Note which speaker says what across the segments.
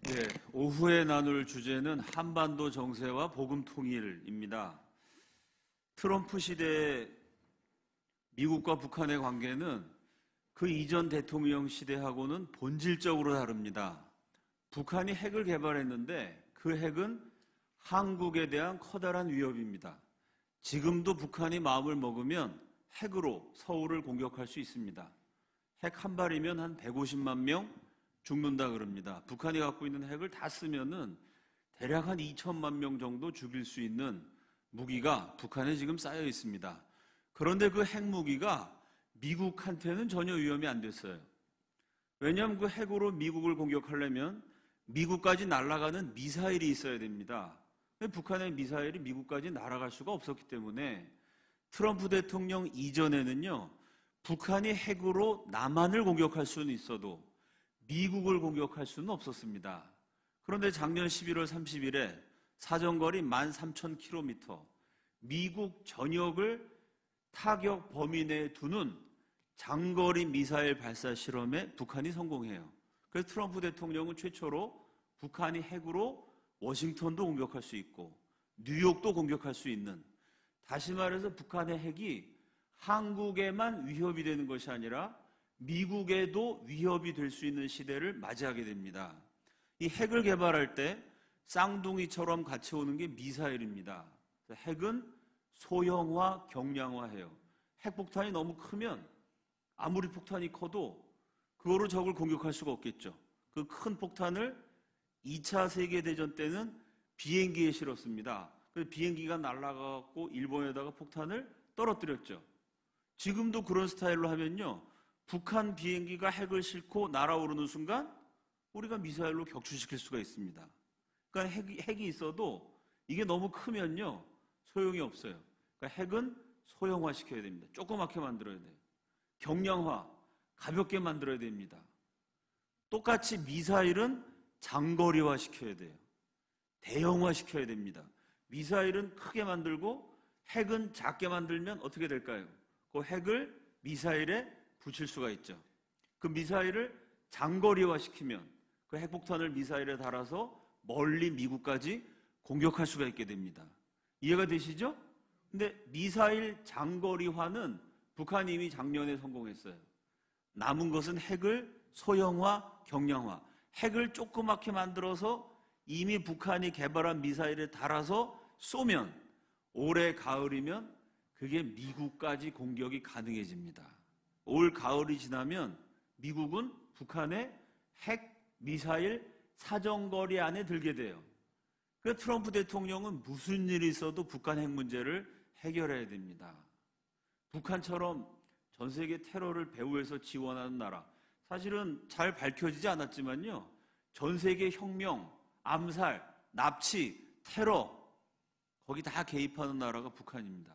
Speaker 1: 네, 오후에 나눌 주제는 한반도 정세와 복음 통일입니다. 트럼프 시대 미국과 북한의 관계는 그 이전 대통령 시대하고는 본질적으로 다릅니다. 북한이 핵을 개발했는데 그 핵은 한국에 대한 커다란 위협입니다. 지금도 북한이 마음을 먹으면 핵으로 서울을 공격할 수 있습니다. 핵 한 발이면 한 150만 명 죽는다 그럽니다. 북한이 갖고 있는 핵을 다 쓰면은 대략 한 2천만 명 정도 죽일 수 있는 무기가 북한에 지금 쌓여 있습니다. 그런데 그 핵무기가 미국한테는 전혀 위험이 안 됐어요. 왜냐하면 그 핵으로 미국을 공격하려면 미국까지 날아가는 미사일이 있어야 됩니다. 북한의 미사일이 미국까지 날아갈 수가 없었기 때문에 트럼프 대통령 이전에는요, 북한이 핵으로 남한을 공격할 수는 있어도 미국을 공격할 수는 없었습니다. 그런데 작년 11월 30일에 사정거리 13,000km, 미국 전역을 타격 범위 내에 두는 장거리 미사일 발사 실험에 북한이 성공해요. 그래서 트럼프 대통령은 최초로 북한이 핵으로 워싱턴도 공격할 수 있고 뉴욕도 공격할 수 있는, 다시 말해서 북한의 핵이 한국에만 위협이 되는 것이 아니라 미국에도 위협이 될 수 있는 시대를 맞이하게 됩니다. 이 핵을 개발할 때 쌍둥이처럼 같이 오는 게 미사일입니다. 핵은 소형화, 경량화해요. 핵폭탄이 너무 크면 아무리 폭탄이 커도 그거로 적을 공격할 수가 없겠죠. 그 큰 폭탄을 2차 세계대전 때는 비행기에 실었습니다. 그래서 비행기가 날아가고 일본에다가 폭탄을 떨어뜨렸죠. 지금도 그런 스타일로 하면요, 북한 비행기가 핵을 싣고 날아오르는 순간 우리가 미사일로 격추시킬 수가 있습니다. 그러니까 핵이 있어도 이게 너무 크면요, 소용이 없어요. 그러니까 핵은 소형화시켜야 됩니다. 조그맣게 만들어야 돼요. 경량화, 가볍게 만들어야 됩니다. 똑같이 미사일은 장거리화 시켜야 돼요. 대형화 시켜야 됩니다. 미사일은 크게 만들고 핵은 작게 만들면 어떻게 될까요? 그 핵을 미사일에 붙일 수가 있죠. 그 미사일을 장거리화 시키면 그 핵폭탄을 미사일에 달아서 멀리 미국까지 공격할 수가 있게 됩니다. 이해가 되시죠? 근데 미사일 장거리화는 북한이 이미 작년에 성공했어요. 남은 것은 핵을 소형화, 경량화. 핵을 조그맣게 만들어서 이미 북한이 개발한 미사일에 달아서 쏘면 올해 가을이면 그게 미국까지 공격이 가능해집니다. 올 가을이 지나면 미국은 북한의 핵 미사일 사정거리 안에 들게 돼요. 그 트럼프 대통령은 무슨 일이 있어도 북한 핵 문제를 해결해야 됩니다. 북한처럼 전 세계 테러를 배후에서 지원하는 나라, 사실은 잘 밝혀지지 않았지만요, 전 세계 혁명, 암살, 납치, 테러, 거기 다 개입하는 나라가 북한입니다.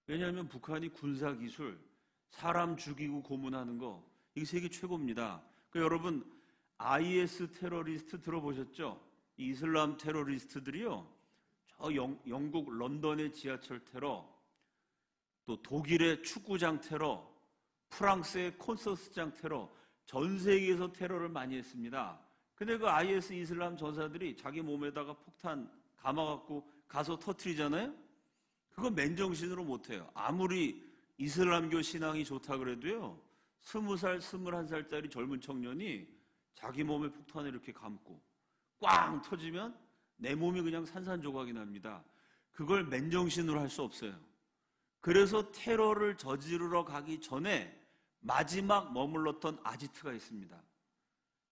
Speaker 1: 왜냐하면 북한이 군사기술, 사람 죽이고 고문하는 거, 이게 세계 최고입니다. 여러분, IS 테러리스트 들어보셨죠? 이 이슬람 테러리스트들이요, 저 영국 런던의 지하철 테러, 또 독일의 축구장 테러, 프랑스의 콘서트장 테러, 전 세계에서 테러를 많이 했습니다. 근데 그 IS 이슬람 전사들이 자기 몸에다가 폭탄 감아갖고 가서 터트리잖아요? 그거 맨정신으로 못해요. 아무리 이슬람교 신앙이 좋다 그래도요, 20살, 21살짜리 젊은 청년이 자기 몸에 폭탄을 이렇게 감고 꽝 터지면 내 몸이 그냥 산산조각이 납니다. 그걸 맨정신으로 할 수 없어요. 그래서 테러를 저지르러 가기 전에 마지막 머물렀던 아지트가 있습니다.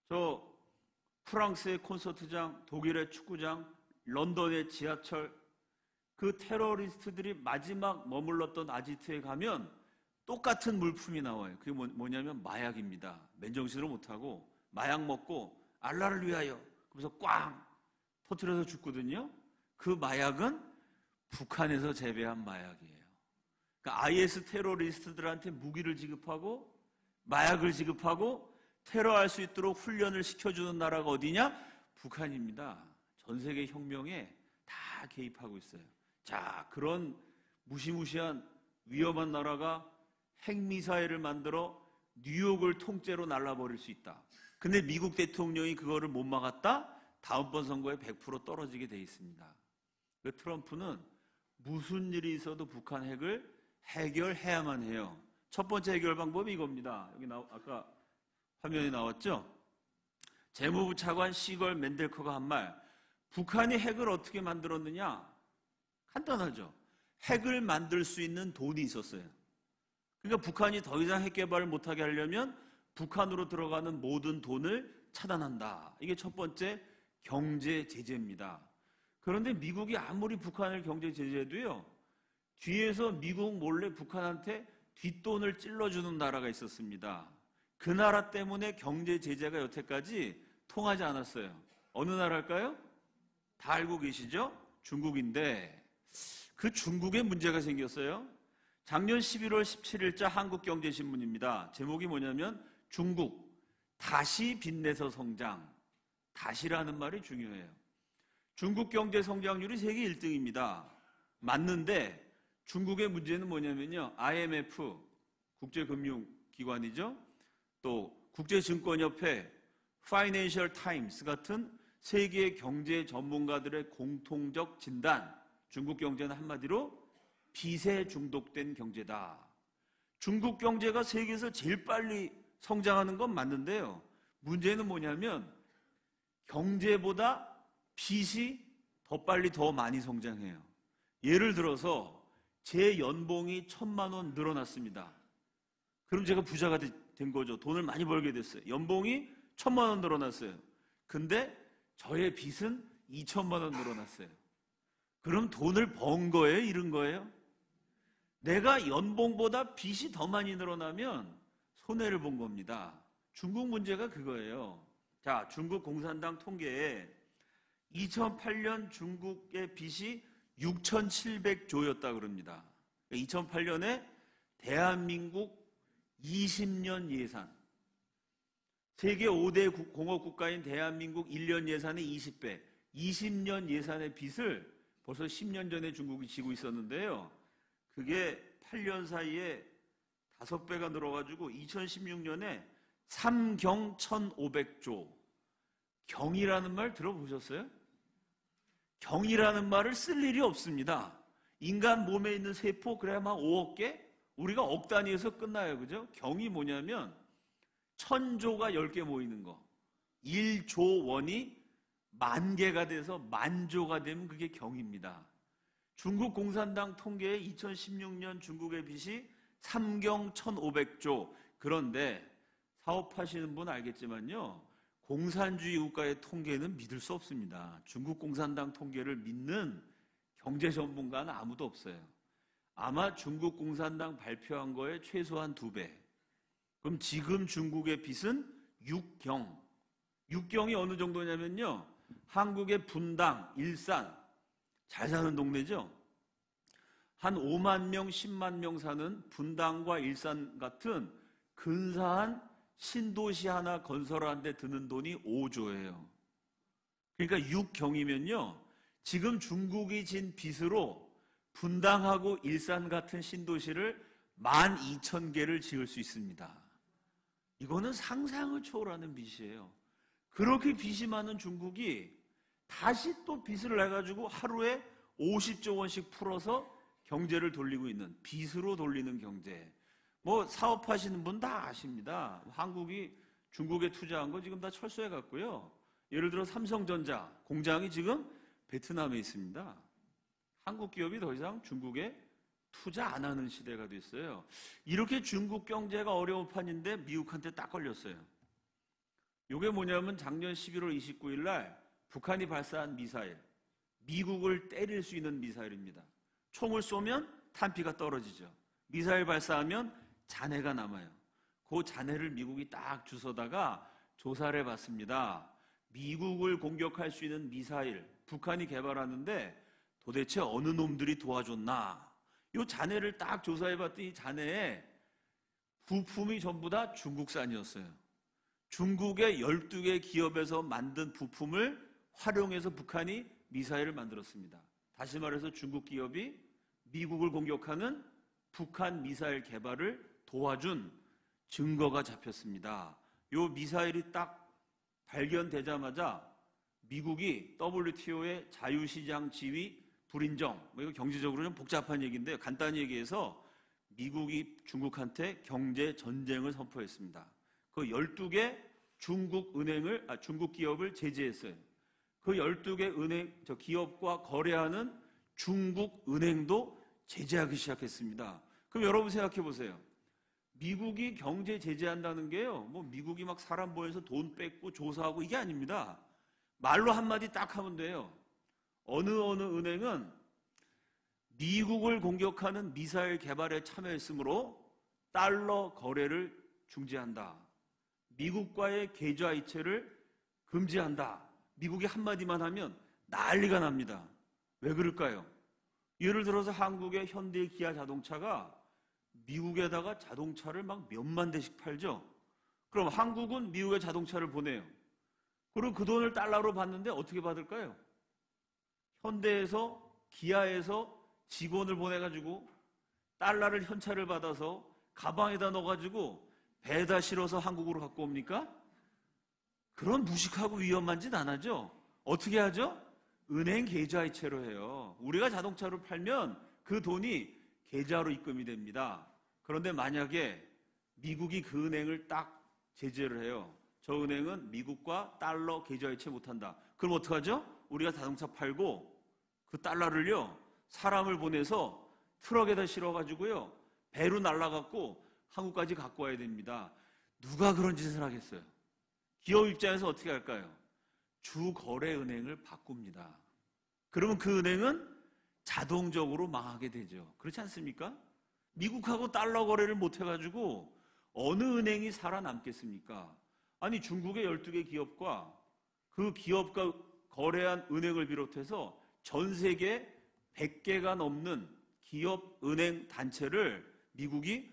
Speaker 1: 저 프랑스의 콘서트장, 독일의 축구장, 런던의 지하철, 그 테러리스트들이 마지막 머물렀던 아지트에 가면 똑같은 물품이 나와요. 그게 뭐냐면 마약입니다. 맨정신으로 못하고 마약 먹고 알라를 위하여 그래서 꽝 터뜨려서 죽거든요. 그 마약은 북한에서 재배한 마약이에요. 그러니까 IS 테러리스트들한테 무기를 지급하고 마약을 지급하고 테러할 수 있도록 훈련을 시켜주는 나라가 어디냐? 북한입니다. 전 세계 혁명에 다 개입하고 있어요. 자, 그런 무시무시한 위험한 나라가 핵미사일을 만들어 뉴욕을 통째로 날라버릴 수 있다. 근데 미국 대통령이 그거를 못 막았다? 다음번 선거에 100% 떨어지게 돼 있습니다. 그 트럼프는 무슨 일이 있어도 북한 핵을 해결해야만 해요. 첫 번째 해결 방법이 이겁니다. 여기 아까 화면에 나왔죠? 재무부 차관 시걸 맨델커가 한 말, 북한이 핵을 어떻게 만들었느냐? 간단하죠. 핵을 만들 수 있는 돈이 있었어요. 그러니까 북한이 더 이상 핵 개발을 못하게 하려면 북한으로 들어가는 모든 돈을 차단한다. 이게 첫 번째 경제 제재입니다. 그런데 미국이 아무리 북한을 경제 제재해도요, 뒤에서 미국 몰래 북한한테 뒷돈을 찔러주는 나라가 있었습니다. 그 나라 때문에 경제 제재가 여태까지 통하지 않았어요. 어느 나라일까요? 다 알고 계시죠? 중국인데 그 중국에 문제가 생겼어요. 작년 11월 17일자 한국경제신문입니다. 제목이 뭐냐면 중국 다시 빚내서 성장. 다시라는 말이 중요해요. 중국 경제 성장률이 세계 1등입니다. 맞는데 중국의 문제는 뭐냐면요. IMF, 국제금융기관이죠. 또 국제증권협회, 파이낸셜 타임스 같은 세계 경제 전문가들의 공통적 진단. 중국 경제는 한마디로 빚에 중독된 경제다. 중국 경제가 세계에서 제일 빨리 성장하는 건 맞는데요. 문제는 뭐냐면 경제보다 빚이 더 빨리 더 많이 성장해요. 예를 들어서 제 연봉이 1,000만 원 늘어났습니다. 그럼 제가 부자가 된 거죠. 돈을 많이 벌게 됐어요. 연봉이 1,000만 원 늘어났어요. 근데 저의 빚은 2,000만 원 늘어났어요. 그럼 돈을 번 거예요? 잃은 거예요? 내가 연봉보다 빚이 더 많이 늘어나면 손해를 본 겁니다. 중국 문제가 그거예요. 자, 중국 공산당 통계에 2008년 중국의 빚이 6,700조였다 그럽니다. 2008년에 대한민국 20년 예산, 세계 5대 공업국가인 대한민국 1년 예산의 20배, 20년 예산의 빚을 벌써 10년 전에 중국이 지고 있었는데요. 그게 8년 사이에 5배가 늘어가지고 2016년에 삼경 1,500조. 경이라는 말 들어보셨어요? 경이라는 말을 쓸 일이 없습니다. 인간 몸에 있는 세포 그래야만 5억 개? 우리가 억 단위에서 끝나요. 그죠? 경이 뭐냐면 1,000조가 10개 모이는 거. 1조 원이 10,000개가 돼서 10,000조가 되면 그게 경입니다. 중국 공산당 통계에 2016년 중국의 빚이 삼경 1,500조. 그런데 사업하시는 분 알겠지만요. 공산주의 국가의 통계는 믿을 수 없습니다. 중국 공산당 통계를 믿는 경제 전문가는 아무도 없어요. 아마 중국 공산당 발표한 거에 최소한 2배. 그럼 지금 중국의 빚은 6경. 6경이 어느 정도냐면요. 한국의 분당, 일산, 잘 사는 동네죠. 한 5만 명, 10만 명 사는 분당과 일산 같은 근사한 신도시 하나 건설하는데 드는 돈이 5조예요. 그러니까 6경이면요. 지금 중국이 진 빚으로 분당하고 일산 같은 신도시를 12,000개를 지을 수 있습니다. 이거는 상상을 초월하는 빚이에요. 그렇게 빚이 많은 중국이 다시 또 빚을 내가지고 하루에 50조 원씩 풀어서 경제를 돌리고 있는, 빚으로 돌리는 경제. 뭐 사업하시는 분 다 아십니다. 한국이 중국에 투자한 거 지금 다 철수해 갔고요. 예를 들어 삼성전자 공장이 지금 베트남에 있습니다. 한국 기업이 더 이상 중국에 투자 안 하는 시대가 됐어요. 이렇게 중국 경제가 어려운 판인데 미국한테 딱 걸렸어요. 이게 뭐냐면 작년 11월 29일 날 북한이 발사한 미사일, 미국을 때릴 수 있는 미사일입니다. 총을 쏘면 탄피가 떨어지죠. 미사일 발사하면 잔해가 남아요. 그 잔해를 미국이 딱 주워다가 조사를 해봤습니다. 미국을 공격할 수 있는 미사일, 북한이 개발하는데 도대체 어느 놈들이 도와줬나? 이 잔해를 딱 조사해봤더니 잔해에 부품이 전부 다 중국산이었어요. 중국의 12개 기업에서 만든 부품을 활용해서 북한이 미사일을 만들었습니다. 다시 말해서 중국 기업이 미국을 공격하는 북한 미사일 개발을 도와준 증거가 잡혔습니다. 이 미사일이 딱 발견되자마자 미국이 WTO의 자유시장 지위 불인정, 이거 경제적으로 좀 복잡한 얘기인데 간단히 얘기해서 미국이 중국한테 경제 전쟁을 선포했습니다. 그 12개 중국 기업을 제재했어요. 그 12개 기업과 거래하는 중국 은행도 제재하기 시작했습니다. 그럼 여러분 생각해 보세요. 미국이 경제 제재한다는 게요, 미국이 막 사람 모여서 돈 뺏고 조사하고 이게 아닙니다. 말로 한마디 딱 하면 돼요. 어느 은행은 미국을 공격하는 미사일 개발에 참여했으므로 달러 거래를 중지한다. 미국과의 계좌 이체를 금지한다. 미국이 한마디만 하면 난리가 납니다. 왜 그럴까요? 예를 들어서 한국의 현대 기아 자동차가 미국에다가 자동차를 막 몇만 대씩 팔죠. 그럼 한국은 미국에 자동차를 보내요. 그리고 그 돈을 달러로 받는데 어떻게 받을까요? 현대에서 기아에서 직원을 보내가지고 달러를 현찰을 받아서 가방에다 넣어가지고 배에다 실어서 한국으로 갖고 옵니까? 그런 무식하고 위험한 짓 안 하죠. 어떻게 하죠? 은행 계좌 이체로 해요. 우리가 자동차를 팔면 그 돈이 계좌로 입금이 됩니다. 그런데 만약에 미국이 그 은행을 딱 제재를 해요. 저 은행은 미국과 달러 계좌 이체 못한다. 그럼 어떡하죠? 우리가 자동차 팔고 그 달러를요, 사람을 보내서 트럭에다 실어가지고요, 배로 날라갖고 한국까지 갖고 와야 됩니다. 누가 그런 짓을 하겠어요? 기업 입장에서 어떻게 할까요? 주거래은행을 바꿉니다. 그러면 그 은행은 자동적으로 망하게 되죠. 그렇지 않습니까? 미국하고 달러 거래를 못해가지고 어느 은행이 살아남겠습니까? 아니, 중국의 12개 기업과 그 기업과 거래한 은행을 비롯해서 전 세계 100개가 넘는 기업 은행 단체를 미국이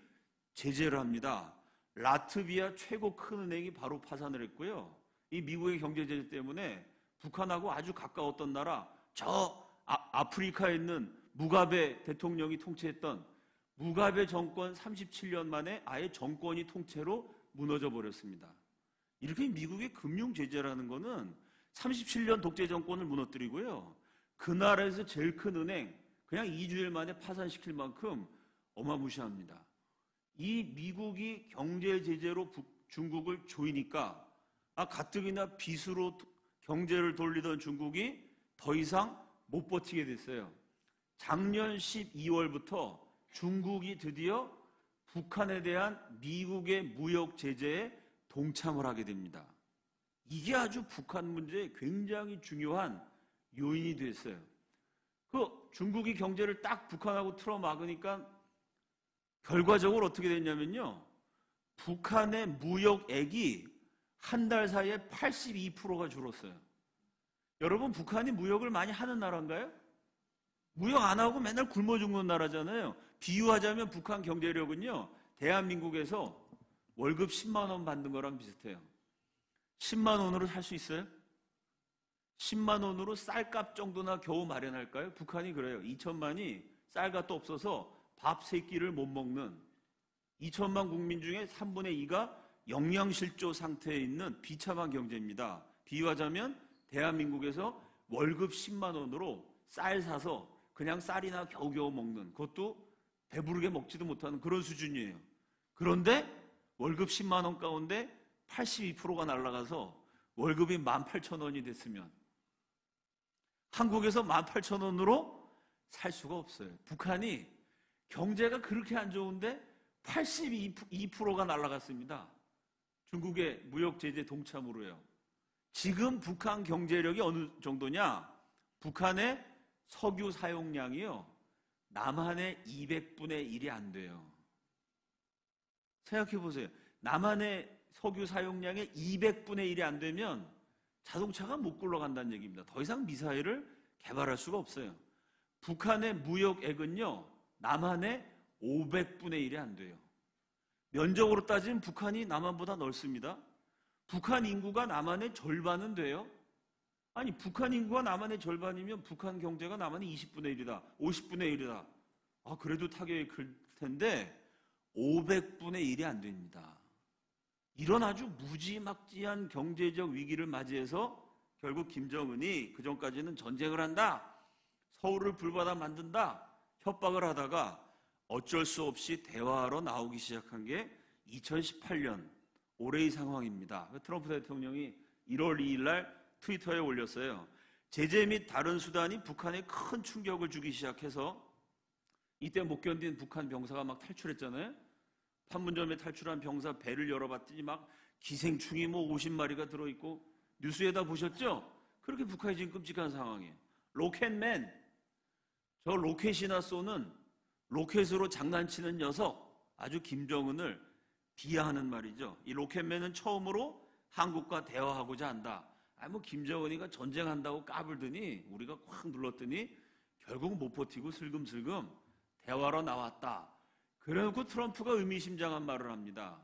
Speaker 1: 제재를 합니다. 라트비아 최고 큰 은행이 바로 파산을 했고요. 이 미국의 경제 제재 때문에 북한하고 아주 가까웠던 나라, 아프리카에 있는 무가베 대통령이 통치했던 무가베 정권 37년 만에 아예 정권이 통째로 무너져 버렸습니다. 이렇게 미국의 금융 제재라는 거는 37년 독재 정권을 무너뜨리고요, 그 나라에서 제일 큰 은행 그냥 2주일 만에 파산시킬 만큼 어마무시합니다. 이 미국이 경제 제재로 중국을 조이니까 가뜩이나 빚으로 경제를 돌리던 중국이 더 이상 못 버티게 됐어요. 작년 12월부터 중국이 드디어 북한에 대한 미국의 무역 제재에 동참을 하게 됩니다. 이게 아주 북한 문제에 굉장히 중요한 요인이 됐어요. 중국이 경제를 딱 북한하고 틀어막으니까 결과적으로 어떻게 됐냐면요, 북한의 무역액이 한 달 사이에 82%가 줄었어요. 여러분, 북한이 무역을 많이 하는 나라인가요? 무역 안 하고 맨날 굶어 죽는 나라잖아요. 비유하자면 북한 경제력은요, 대한민국에서 월급 10만 원 받는 거랑 비슷해요. 10만 원으로 살 수 있어요? 10만 원으로 쌀값 정도나 겨우 마련할까요? 북한이 그래요. 2천만이 쌀값도 없어서 밥 3끼를 못 먹는, 2천만 국민 중에 3분의 2가 영양실조 상태에 있는 비참한 경제입니다. 비유하자면 대한민국에서 월급 10만 원으로 쌀 사서 그냥 쌀이나 겨우겨우 먹는, 그것도 배부르게 먹지도 못하는 그런 수준이에요. 그런데 월급 10만 원 가운데 82%가 날아가서 월급이 18,000원이 됐으면 한국에서 18,000원으로 살 수가 없어요. 북한이 경제가 그렇게 안 좋은데 82%가 날아갔습니다. 중국의 무역 제재 동참으로요. 지금 북한 경제력이 어느 정도냐? 북한의 석유 사용량이요, 남한의 200분의 1이 안 돼요. 생각해 보세요. 남한의 석유 사용량의 200분의 1이 안 되면 자동차가 못 굴러간다는 얘기입니다. 더 이상 미사일을 개발할 수가 없어요. 북한의 무역액은요, 남한의 500분의 1이 안 돼요. 면적으로 따지면 북한이 남한보다 넓습니다. 북한 인구가 남한의 절반은 돼요. 아니, 북한 인구가 남한의 절반이면 북한 경제가 남한의 20분의 1이다, 50분의 1이다. 그래도 타격이 클 텐데 500분의 1이 안 됩니다. 이런 아주 무지막지한 경제적 위기를 맞이해서 결국 김정은이 그전까지는 전쟁을 한다, 서울을 불바다 만든다 협박을 하다가 어쩔 수 없이 대화하러 나오기 시작한 게 2018년 올해의 상황입니다. 트럼프 대통령이 1월 2일 날 트위터에 올렸어요. 제재 및 다른 수단이 북한에 큰 충격을 주기 시작해서 이때 못 견딘 북한 병사가 막 탈출했잖아요. 판문점에 탈출한 병사 배를 열어봤더니 막 기생충이 뭐 50마리가 들어있고, 뉴스에다 보셨죠? 그렇게 북한이 지금 끔찍한 상황이에요. 로켓맨, 저 로켓이나 쏘는 로켓으로 장난치는 녀석, 아주 김정은을 비하하는 말이죠. 이 로켓맨은 처음으로 한국과 대화하고자 한다. 뭐 김정은이가 전쟁한다고 까불더니 우리가 콱 눌렀더니 결국 못 버티고 슬금슬금 대화로 나왔다. 그래놓고 트럼프가 의미심장한 말을 합니다.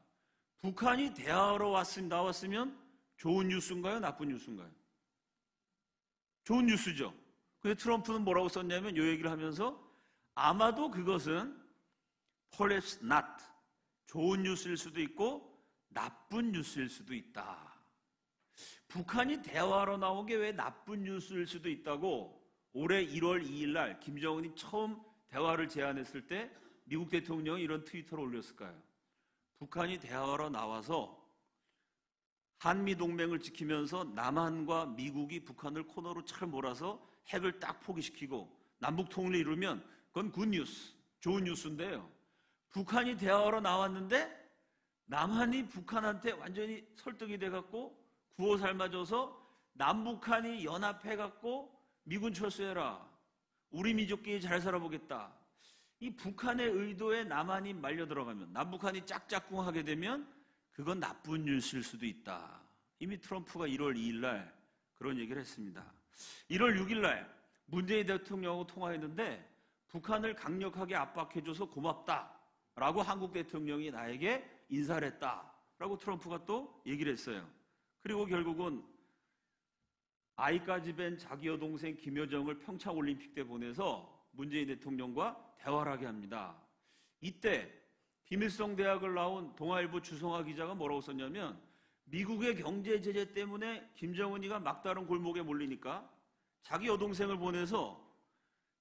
Speaker 1: 북한이 대화하러 나왔으면 좋은 뉴스인가요? 나쁜 뉴스인가요? 좋은 뉴스죠. 근데 트럼프는 뭐라고 썼냐면 이 얘기를 하면서 아마도 그것은 perhaps not, 좋은 뉴스일 수도 있고 나쁜 뉴스일 수도 있다. 북한이 대화하러 나온 게 왜 나쁜 뉴스일 수도 있다고 올해 1월 2일 날 김정은이 처음 대화를 제안했을 때 미국 대통령이 이런 트위터를 올렸을까요? 북한이 대화하러 나와서 한미동맹을 지키면서 남한과 미국이 북한을 코너로 잘 몰아서 핵을 딱 포기시키고 남북통일을 이루면 그건 굿뉴스, 좋은 뉴스인데요. 북한이 대화하러 나왔는데 남한이 북한한테 완전히 설득이 돼갖고 구호 삶아줘서 남북한이 연합해갖고 미군 철수해라, 우리 민족끼리 잘 살아보겠다. 이 북한의 의도에 남한이 말려 들어가면, 남북한이 짝짝꿍하게 되면 그건 나쁜 뉴스일 수도 있다. 이미 트럼프가 1월 2일 날 그런 얘기를 했습니다. 1월 6일 날 문재인 대통령하고 통화했는데 북한을 강력하게 압박해줘서 고맙다라고 한국 대통령이 나에게 인사를 했다라고 트럼프가 또 얘기를 했어요. 그리고 결국은 아이까지 뵌 자기 여동생 김여정을 평창올림픽 때 보내서 문재인 대통령과 대화를 하게 합니다. 이때 비밀성 대학을 나온 동아일보 주성아 기자가 뭐라고 썼냐면 미국의 경제 제재 때문에 김정은이가 막다른 골목에 몰리니까 자기 여동생을 보내서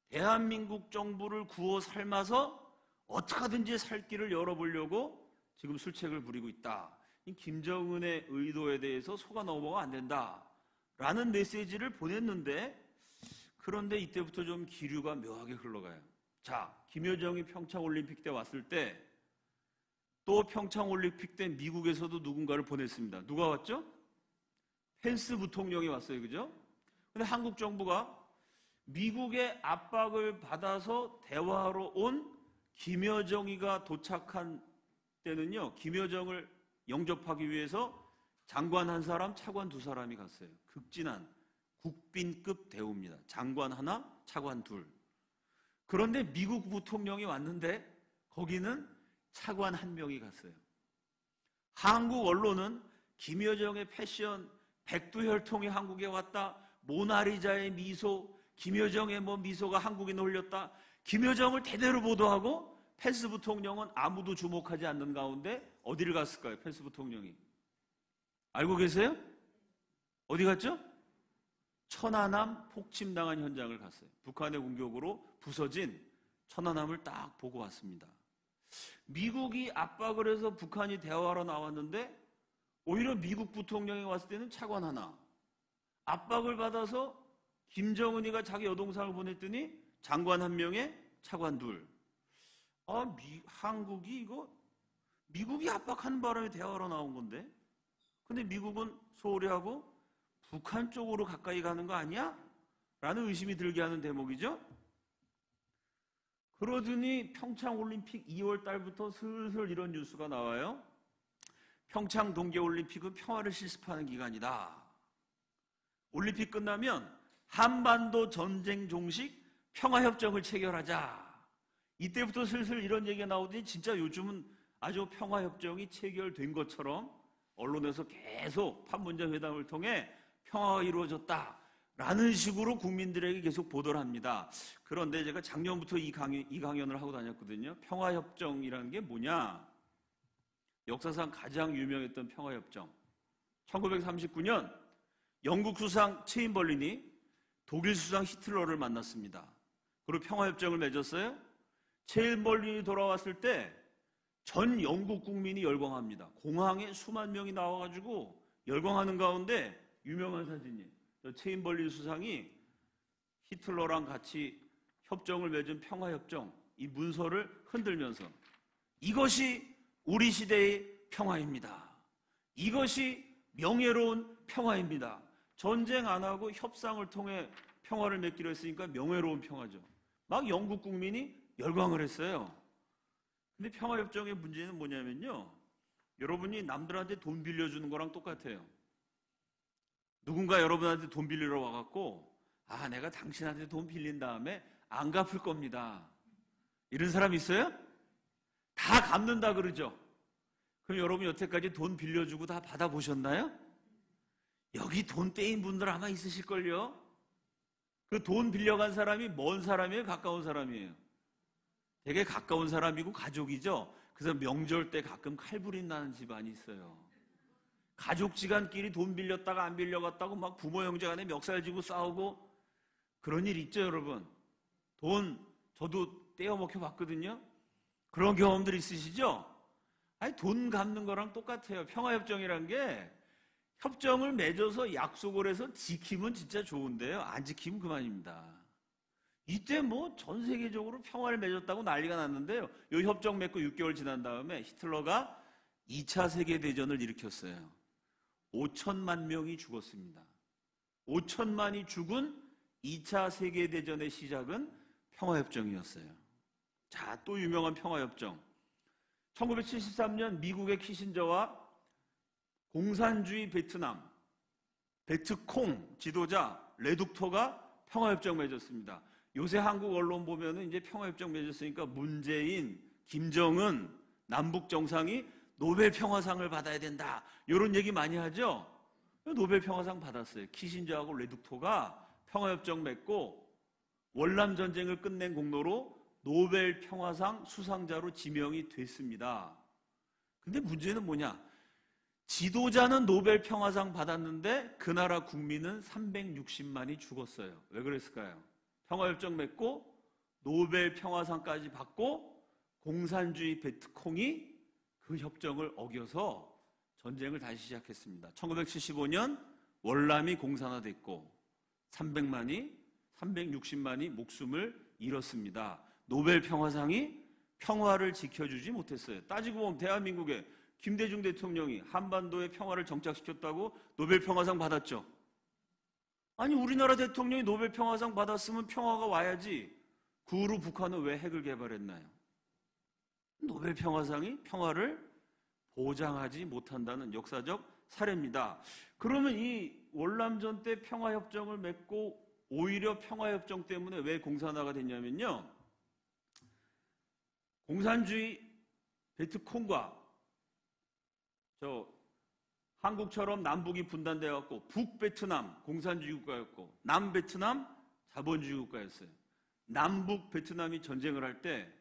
Speaker 1: 대한민국 정부를 구워 삶아서 어떻게든지 살 길을 열어보려고 지금 술책을 부리고 있다. 이 김정은의 의도에 대해서 속아 넘어가 안 된다라는 메시지를 보냈는데, 그런데 이때부터 좀 기류가 묘하게 흘러가요. 자, 김여정이 평창올림픽 때 왔을 때 또 평창올림픽 때 미국에서도 누군가를 보냈습니다. 누가 왔죠? 펜스 부통령이 왔어요. 그죠? 근데 한국 정부가 미국의 압박을 받아서 대화하러 온 김여정이가 도착한 때는요, 김여정을 영접하기 위해서 장관 한 사람, 차관 두 사람이 갔어요. 극진한 국빈급 대우입니다. 장관 하나, 차관 둘. 그런데 미국 부통령이 왔는데 거기는 차관 한 명이 갔어요. 한국 언론은 김여정의 패션, 백두혈통이 한국에 왔다, 모나리자의 미소, 김여정의 미소가 한국에 놀렸다, 김여정을 대대로 보도하고 펜스 부통령은 아무도 주목하지 않는 가운데 어디를 갔을까요? 펜스 부통령이. 알고 계세요? 어디 갔죠? 천안함 폭침당한 현장을 갔어요. 북한의 공격으로 부서진 천안함을 딱 보고 왔습니다. 미국이 압박을 해서 북한이 대화하러 나왔는데 오히려 미국 부통령이 왔을 때는 차관 하나, 압박을 받아서 김정은이가 자기 여동생을 보냈더니 장관 한 명에 차관 둘. 한국이 미국이 압박하는 바람에 대화하러 나온 건데, 근데 미국은 소홀히 하고 북한 쪽으로 가까이 가는 거 아니야? 라는 의심이 들게 하는 대목이죠. 그러더니 평창올림픽 2월 달부터 슬슬 이런 뉴스가 나와요. 평창 동계올림픽은 평화를 실습하는 기간이다. 올림픽 끝나면 한반도 전쟁 종식 평화협정을 체결하자. 이때부터 슬슬 이런 얘기가 나오더니 진짜 요즘은 아주 평화협정이 체결된 것처럼 언론에서 계속 판문점 회담을 통해 평화가 이루어졌다라는 식으로 국민들에게 계속 보도를 합니다. 그런데 제가 작년부터 이 강연을 하고 다녔거든요. 평화협정이라는 게 뭐냐? 역사상 가장 유명했던 평화협정. 1939년 영국 수상 체인벌린이 독일 수상 히틀러를 만났습니다. 그리고 평화협정을 맺었어요. 체인벌린이 돌아왔을 때 전 영국 국민이 열광합니다. 공항에 수만 명이 나와가지고 열광하는 가운데 유명한 사진이 체인벌린 수상이 히틀러랑 같이 협정을 맺은 평화협정, 이 문서를 흔들면서 이것이 우리 시대의 평화입니다. 이것이 명예로운 평화입니다. 전쟁 안 하고 협상을 통해 평화를 맺기로 했으니까 명예로운 평화죠. 막 영국 국민이 열광을 했어요. 근데 평화협정의 문제는 뭐냐면요, 여러분이 남들한테 돈 빌려주는 거랑 똑같아요. 누군가 여러분한테 돈 빌리러 와갖고 내가 당신한테 돈 빌린 다음에 안 갚을 겁니다. 이런 사람 있어요? 다 갚는다 그러죠. 그럼 여러분 여태까지 돈 빌려주고 다 받아보셨나요? 여기 돈 떼인 분들 아마 있으실걸요? 그 돈 빌려간 사람이 먼 사람이에요? 가까운 사람이에요? 되게 가까운 사람이고 가족이죠? 그래서 명절 때 가끔 칼부림 나는 집안이 있어요. 가족지간끼리 돈 빌렸다가 안 빌려갔다고 막 부모 형제 간에 멱살 쥐고 싸우고 그런 일 있죠, 여러분? 돈 저도 떼어먹혀 봤거든요. 그런 경험들 있으시죠? 돈 갚는 거랑 똑같아요. 평화협정이란 게 협정을 맺어서 약속을 해서 지키면 진짜 좋은데요, 안 지키면 그만입니다. 이때 뭐 전 세계적으로 평화를 맺었다고 난리가 났는데요, 이 협정 맺고 6개월 지난 다음에 히틀러가 2차 세계대전을 일으켰어요. 5천만 명이 죽었습니다. 5천만이 죽은 2차 세계대전의 시작은 평화협정이었어요. 자, 또 유명한 평화협정. 1973년 미국의 키신저와 공산주의 베트남, 베트콩 지도자 레둑토가 평화협정 맺었습니다. 요새 한국 언론 보면은 이제 평화협정 맺었으니까 문재인, 김정은, 남북 정상이 노벨 평화상을 받아야 된다, 이런 얘기 많이 하죠. 노벨 평화상 받았어요. 키신저하고 레둑토가 평화협정 맺고 월남 전쟁을 끝낸 공로로 노벨 평화상 수상자로 지명이 됐습니다. 근데 문제는 뭐냐? 지도자는 노벨 평화상 받았는데 그 나라 국민은 360만이 죽었어요. 왜 그랬을까요? 평화협정 맺고 노벨 평화상까지 받고 공산주의 베트콩이 그 협정을 어겨서 전쟁을 다시 시작했습니다. 1975년 월남이 공산화됐고 360만이 목숨을 잃었습니다. 노벨 평화상이 평화를 지켜주지 못했어요. 따지고 보면 대한민국의 김대중 대통령이 한반도의 평화를 정착시켰다고 노벨 평화상 받았죠. 아니, 우리나라 대통령이 노벨 평화상 받았으면 평화가 와야지. 그 후로 북한은 왜 핵을 개발했나요? 노벨 평화상이 평화를 보장하지 못한다는 역사적 사례입니다. 그러면 이 월남전 때 평화협정을 맺고 오히려 평화협정 때문에 왜 공산화가 됐냐면요, 공산주의 베트콩과 한국처럼 남북이 분단되어갖고 북베트남 공산주의 국가였고 남베트남 자본주의 국가였어요. 남북 베트남이 전쟁을 할 때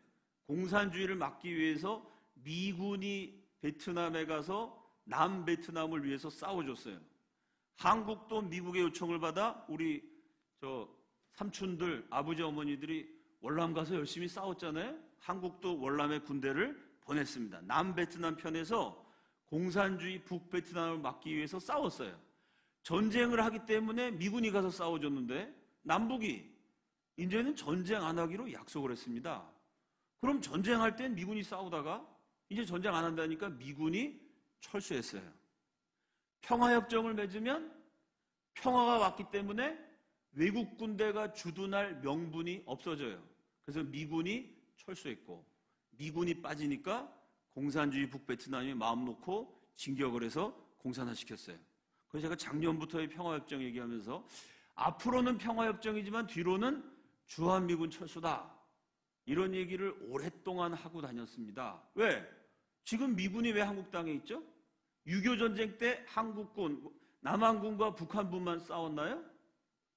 Speaker 1: 공산주의를 막기 위해서 미군이 베트남에 가서 남베트남을 위해서 싸워줬어요. 한국도 미국의 요청을 받아 우리 삼촌들, 아버지 어머니들이 월남 가서 열심히 싸웠잖아요. 한국도 월남에 군대를 보냈습니다. 남베트남 편에서 공산주의 북베트남을 막기 위해서 싸웠어요. 전쟁을 하기 때문에 미군이 가서 싸워줬는데 남북이 이제는 전쟁 안 하기로 약속을 했습니다. 그럼 전쟁할 땐 미군이 싸우다가 이제 전쟁 안 한다니까 미군이 철수했어요. 평화협정을 맺으면 평화가 왔기 때문에 외국 군대가 주둔할 명분이 없어져요. 그래서 미군이 철수했고 미군이 빠지니까 공산주의 북베트남이 마음 놓고 진격을 해서 공산화시켰어요. 그래서 제가 작년부터의 평화협정 얘기하면서 앞으로는 평화협정이지만 뒤로는 주한미군 철수다, 이런 얘기를 오랫동안 하고 다녔습니다. 왜? 지금 미군이 왜 한국 땅에 있죠? 6.25 전쟁 때 한국군, 남한군과 북한군만 싸웠나요?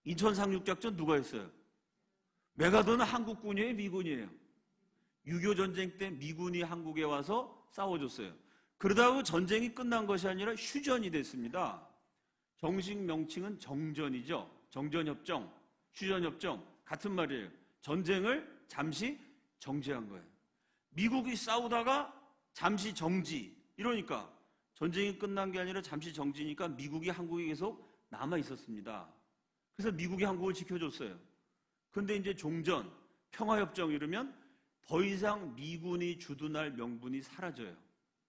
Speaker 1: 인천 상륙작전 누가 했어요? 메가더는 한국군이에요, 미군이에요? 6.25 전쟁 때 미군이 한국에 와서 싸워줬어요. 그러다가 전쟁이 끝난 것이 아니라 휴전이 됐습니다. 정식 명칭은 정전이죠. 정전협정, 휴전협정 같은 말이에요. 전쟁을 잠시 정지한 거예요. 미국이 싸우다가 잠시 정지, 이러니까 전쟁이 끝난 게 아니라 잠시 정지니까 미국이 한국에 계속 남아 있었습니다. 그래서 미국이 한국을 지켜줬어요. 근데 이제 종전, 평화협정 이러면 더 이상 미군이 주둔할 명분이 사라져요.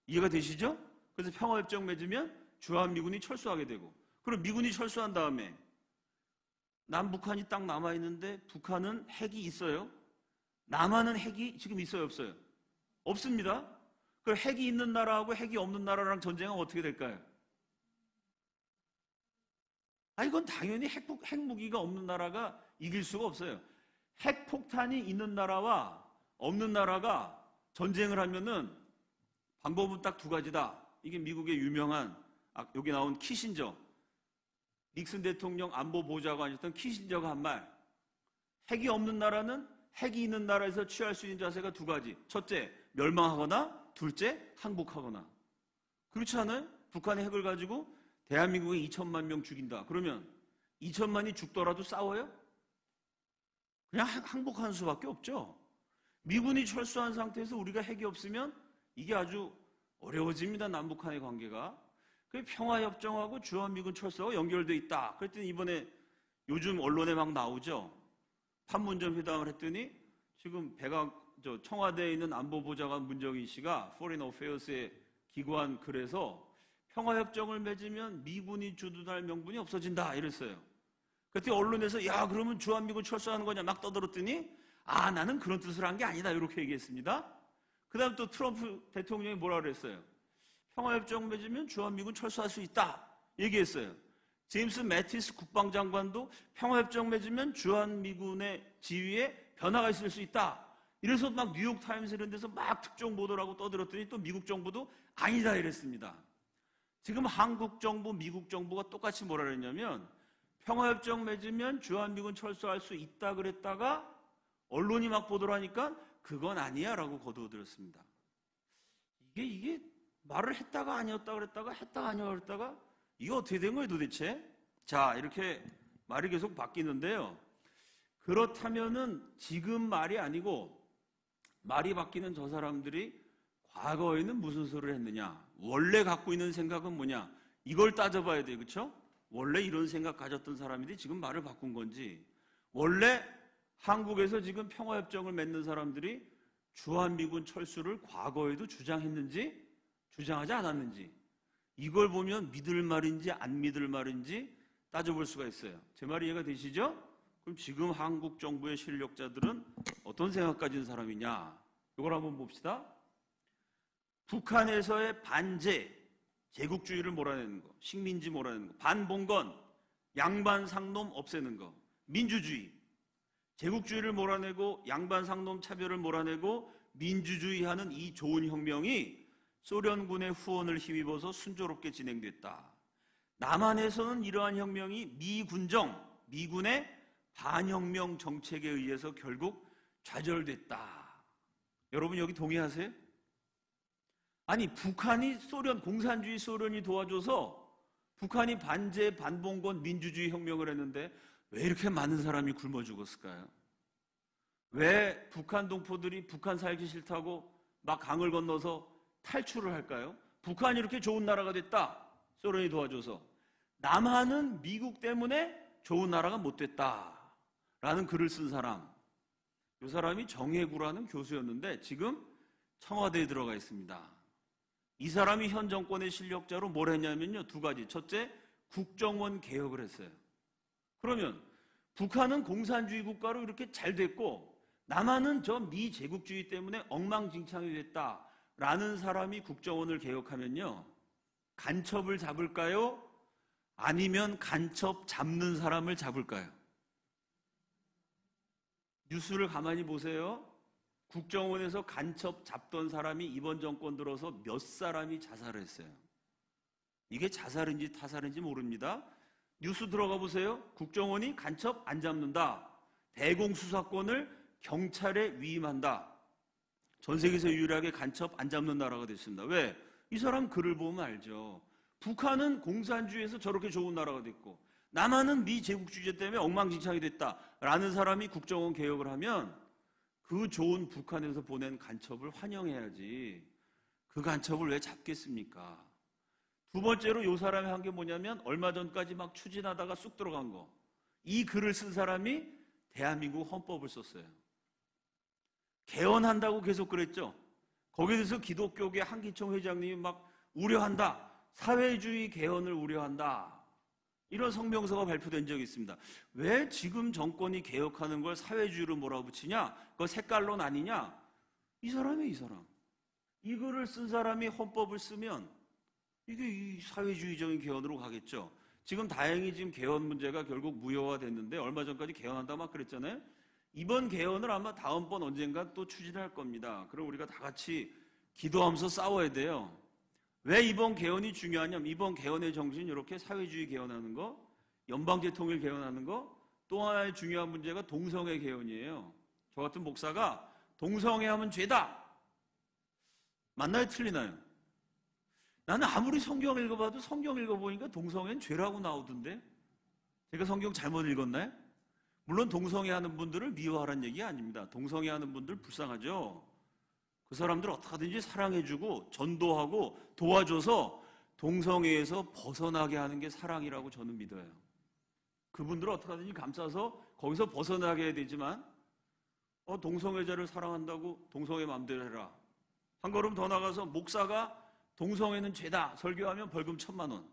Speaker 1: 이해가 되시죠? 그래서 평화협정 맺으면 주한미군이 철수하게 되고, 그럼 미군이 철수한 다음에 남북한이 딱 남아있는데 북한은 핵이 있어요? 남한은 핵이 지금 있어요, 없어요? 없습니다. 그럼 핵이 있는 나라하고 핵이 없는 나라랑 전쟁은 어떻게 될까요? 이건 당연히 핵무기가 없는 나라가 이길 수가 없어요. 핵폭탄이 있는 나라와 없는 나라가 전쟁을 하면은 방법은 딱 두 가지다. 이게 미국의 유명한, 여기 나온 키신저, 닉슨 대통령 안보보좌관이었던 키신저가 한 말. 핵이 없는 나라는 핵이 있는 나라에서 취할 수 있는 자세가 두 가지. 첫째, 멸망하거나, 둘째, 항복하거나. 그렇지 않아요? 북한의 핵을 가지고 대한민국에 2천만 명 죽인다. 그러면 2천만이 죽더라도 싸워요? 그냥 항복하는 수밖에 없죠. 미군이 철수한 상태에서 우리가 핵이 없으면 이게 아주 어려워집니다. 남북한의 관계가. 그 평화협정하고 주한미군 철수하고 연결돼 있다. 그랬더니 이번에 요즘 언론에 막 나오죠. 판문점 회담을 했더니 지금 청와대에 있는 안보보좌관 문정인 씨가 포린 어페어스에 기고한 글에서 평화협정을 맺으면 미군이 주둔할 명분이 없어진다 이랬어요. 그때 언론에서 그러면 주한미군 철수하는 거냐 막 떠들었더니 나는 그런 뜻을 한 게 아니다 이렇게 얘기했습니다. 그 다음 또 트럼프 대통령이 뭐라 그랬어요? 평화협정 맺으면 주한미군 철수할 수 있다 얘기했어요. 제임스 매티스 국방장관도 평화협정 맺으면 주한미군의 지위에 변화가 있을 수 있다. 이래서 막 뉴욕타임스 이런 데서 막 특종 보도라고 떠들었더니 또 미국 정부도 아니다 이랬습니다. 지금 한국 정부, 미국 정부가 똑같이 뭐라 그랬냐면 평화협정 맺으면 주한미군 철수할 수 있다 그랬다가 언론이 막 보도를 하니까 그건 아니야 라고 거두어들었습니다. 이게 말을 했다가 아니었다 그랬다가 했다가 아니었다 그랬다가 이게 어떻게 된 거예요 도대체? 자, 이렇게 말이 계속 바뀌는데요. 그렇다면은 지금 말이 아니고 말이 바뀌는 저 사람들이 과거에는 무슨 소리를 했느냐? 원래 갖고 있는 생각은 뭐냐? 이걸 따져봐야 돼요. 그렇죠? 원래 이런 생각 가졌던 사람들이 지금 말을 바꾼 건지, 원래 한국에서 지금 평화협정을 맺는 사람들이 주한미군 철수를 과거에도 주장했는지 주장하지 않았는지, 이걸 보면 믿을 말인지 안 믿을 말인지 따져볼 수가 있어요. 제 말이 이해가 되시죠? 그럼 지금 한국 정부의 실력자들은 어떤 생각 가진 사람이냐? 이걸 한번 봅시다. 북한에서의 반제, 제국주의를 몰아내는 거, 식민지 몰아내는 거, 반봉건, 양반상놈 없애는 거, 민주주의, 제국주의를 몰아내고 양반상놈 차별을 몰아내고 민주주의하는 이 좋은 혁명이 소련군의 후원을 힘입어서 순조롭게 진행됐다. 남한에서는 이러한 혁명이 미군의 반혁명 정책에 의해서 결국 좌절됐다. 여러분 여기 동의하세요? 아니 북한이 공산주의 소련이 도와줘서 북한이 반제, 반봉건, 민주주의 혁명을 했는데 왜 이렇게 많은 사람이 굶어 죽었을까요? 왜 북한 동포들이 북한 살기 싫다고 막 강을 건너서 탈출을 할까요? 북한이 이렇게 좋은 나라가 됐다. 소련이 도와줘서. 남한은 미국 때문에 좋은 나라가 못 됐다. 라는 글을 쓴 사람. 이 사람이 정혜구라는 교수였는데 지금 청와대에 들어가 있습니다. 이 사람이 현 정권의 실력자로 뭘 했냐면요. 두 가지. 첫째, 국정원 개혁을 했어요. 그러면 북한은 공산주의 국가로 이렇게 잘 됐고 남한은 저 미제국주의 때문에 엉망진창이 됐다라는 사람이 국정원을 개혁하면요. 간첩을 잡을까요? 아니면 간첩 잡는 사람을 잡을까요? 뉴스를 가만히 보세요. 국정원에서 간첩 잡던 사람이 이번 정권 들어서 몇 사람이 자살을 했어요. 이게 자살인지 타살인지 모릅니다. 뉴스 들어가 보세요. 국정원이 간첩 안 잡는다. 대공수사권을 경찰에 위임한다. 전 세계에서 유일하게 간첩 안 잡는 나라가 됐습니다. 왜? 이 사람 글을 보면 알죠. 북한은 공산주의에서 저렇게 좋은 나라가 됐고 남한은 미 제국주의 때문에 엉망진창이 됐다라는 사람이 국정원 개혁을 하면 그 좋은 북한에서 보낸 간첩을 환영해야지 그 간첩을 왜 잡겠습니까? 두 번째로 이 사람이 한 게 뭐냐면 얼마 전까지 막 추진하다가 쑥 들어간 거. 이 글을 쓴 사람이 대한민국 헌법을 썼어요. 개헌한다고 계속 그랬죠. 거기에 대해서 기독교계 한기총 회장님이 막 우려한다. 사회주의 개헌을 우려한다. 이런 성명서가 발표된 적이 있습니다. 왜 지금 정권이 개혁하는 걸 사회주의로 몰아붙이냐? 그거 색깔론 아니냐? 이 사람이 이 사람. 이 글을 쓴 사람이 헌법을 쓰면 이게 이 사회주의적인 개헌으로 가겠죠. 지금 다행히 지금 개헌 문제가 결국 무효화됐는데 얼마 전까지 개헌한다 막 그랬잖아요. 이번 개헌을 아마 다음번 언젠가 또 추진할 겁니다. 그럼 우리가 다 같이 기도하면서 싸워야 돼요. 왜 이번 개헌이 중요하냐면 이번 개헌의 정신이 이렇게 사회주의 개헌하는 거, 연방제 통일 개헌하는 거, 또 하나의 중요한 문제가 동성애 개헌이에요. 저 같은 목사가 동성애 하면 죄다. 맞나요? 틀리나요? 나는 아무리 성경 읽어봐도 성경 읽어보니까 동성애는 죄라고 나오던데 제가 성경 잘못 읽었나요? 물론 동성애 하는 분들을 미워하라는 얘기 아닙니다. 동성애 하는 분들 불쌍하죠. 그 사람들 어떻게든지 사랑해주고 전도하고 도와줘서 동성애에서 벗어나게 하는 게 사랑이라고 저는 믿어요. 그분들을 어떻게든지 감싸서 거기서 벗어나게 해야 되지만 동성애자를 사랑한다고 동성애 마음대로 해라. 한 걸음 더 나가서 목사가 동성애는 죄다 설교하면 벌금 1,000만 원.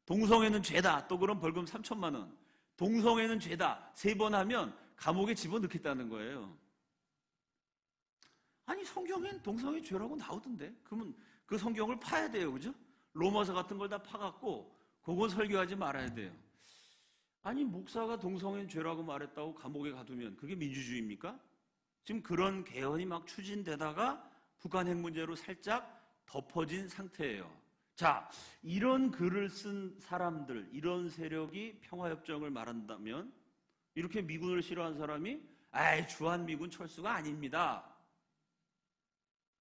Speaker 1: 동성애는 죄다 또 그럼 벌금 3,000만 원. 동성애는 죄다 3번 하면 감옥에 집어넣겠다는 거예요. 아니 성경엔 동성애 죄라고 나오던데 그러면 그 성경을 파야 돼요. 그죠? 로마서 같은 걸 다 파갖고 그건 설교하지 말아야 돼요. 아니 목사가 동성애는 죄라고 말했다고 감옥에 가두면 그게 민주주의입니까? 지금 그런 개헌이 막 추진되다가 북한 핵 문제로 살짝 덮어진 상태예요. 자, 이런 글을 쓴 사람들, 이런 세력이 평화협정을 말한다면 이렇게 미군을 싫어하는 사람이 주한미군 철수가 아닙니다.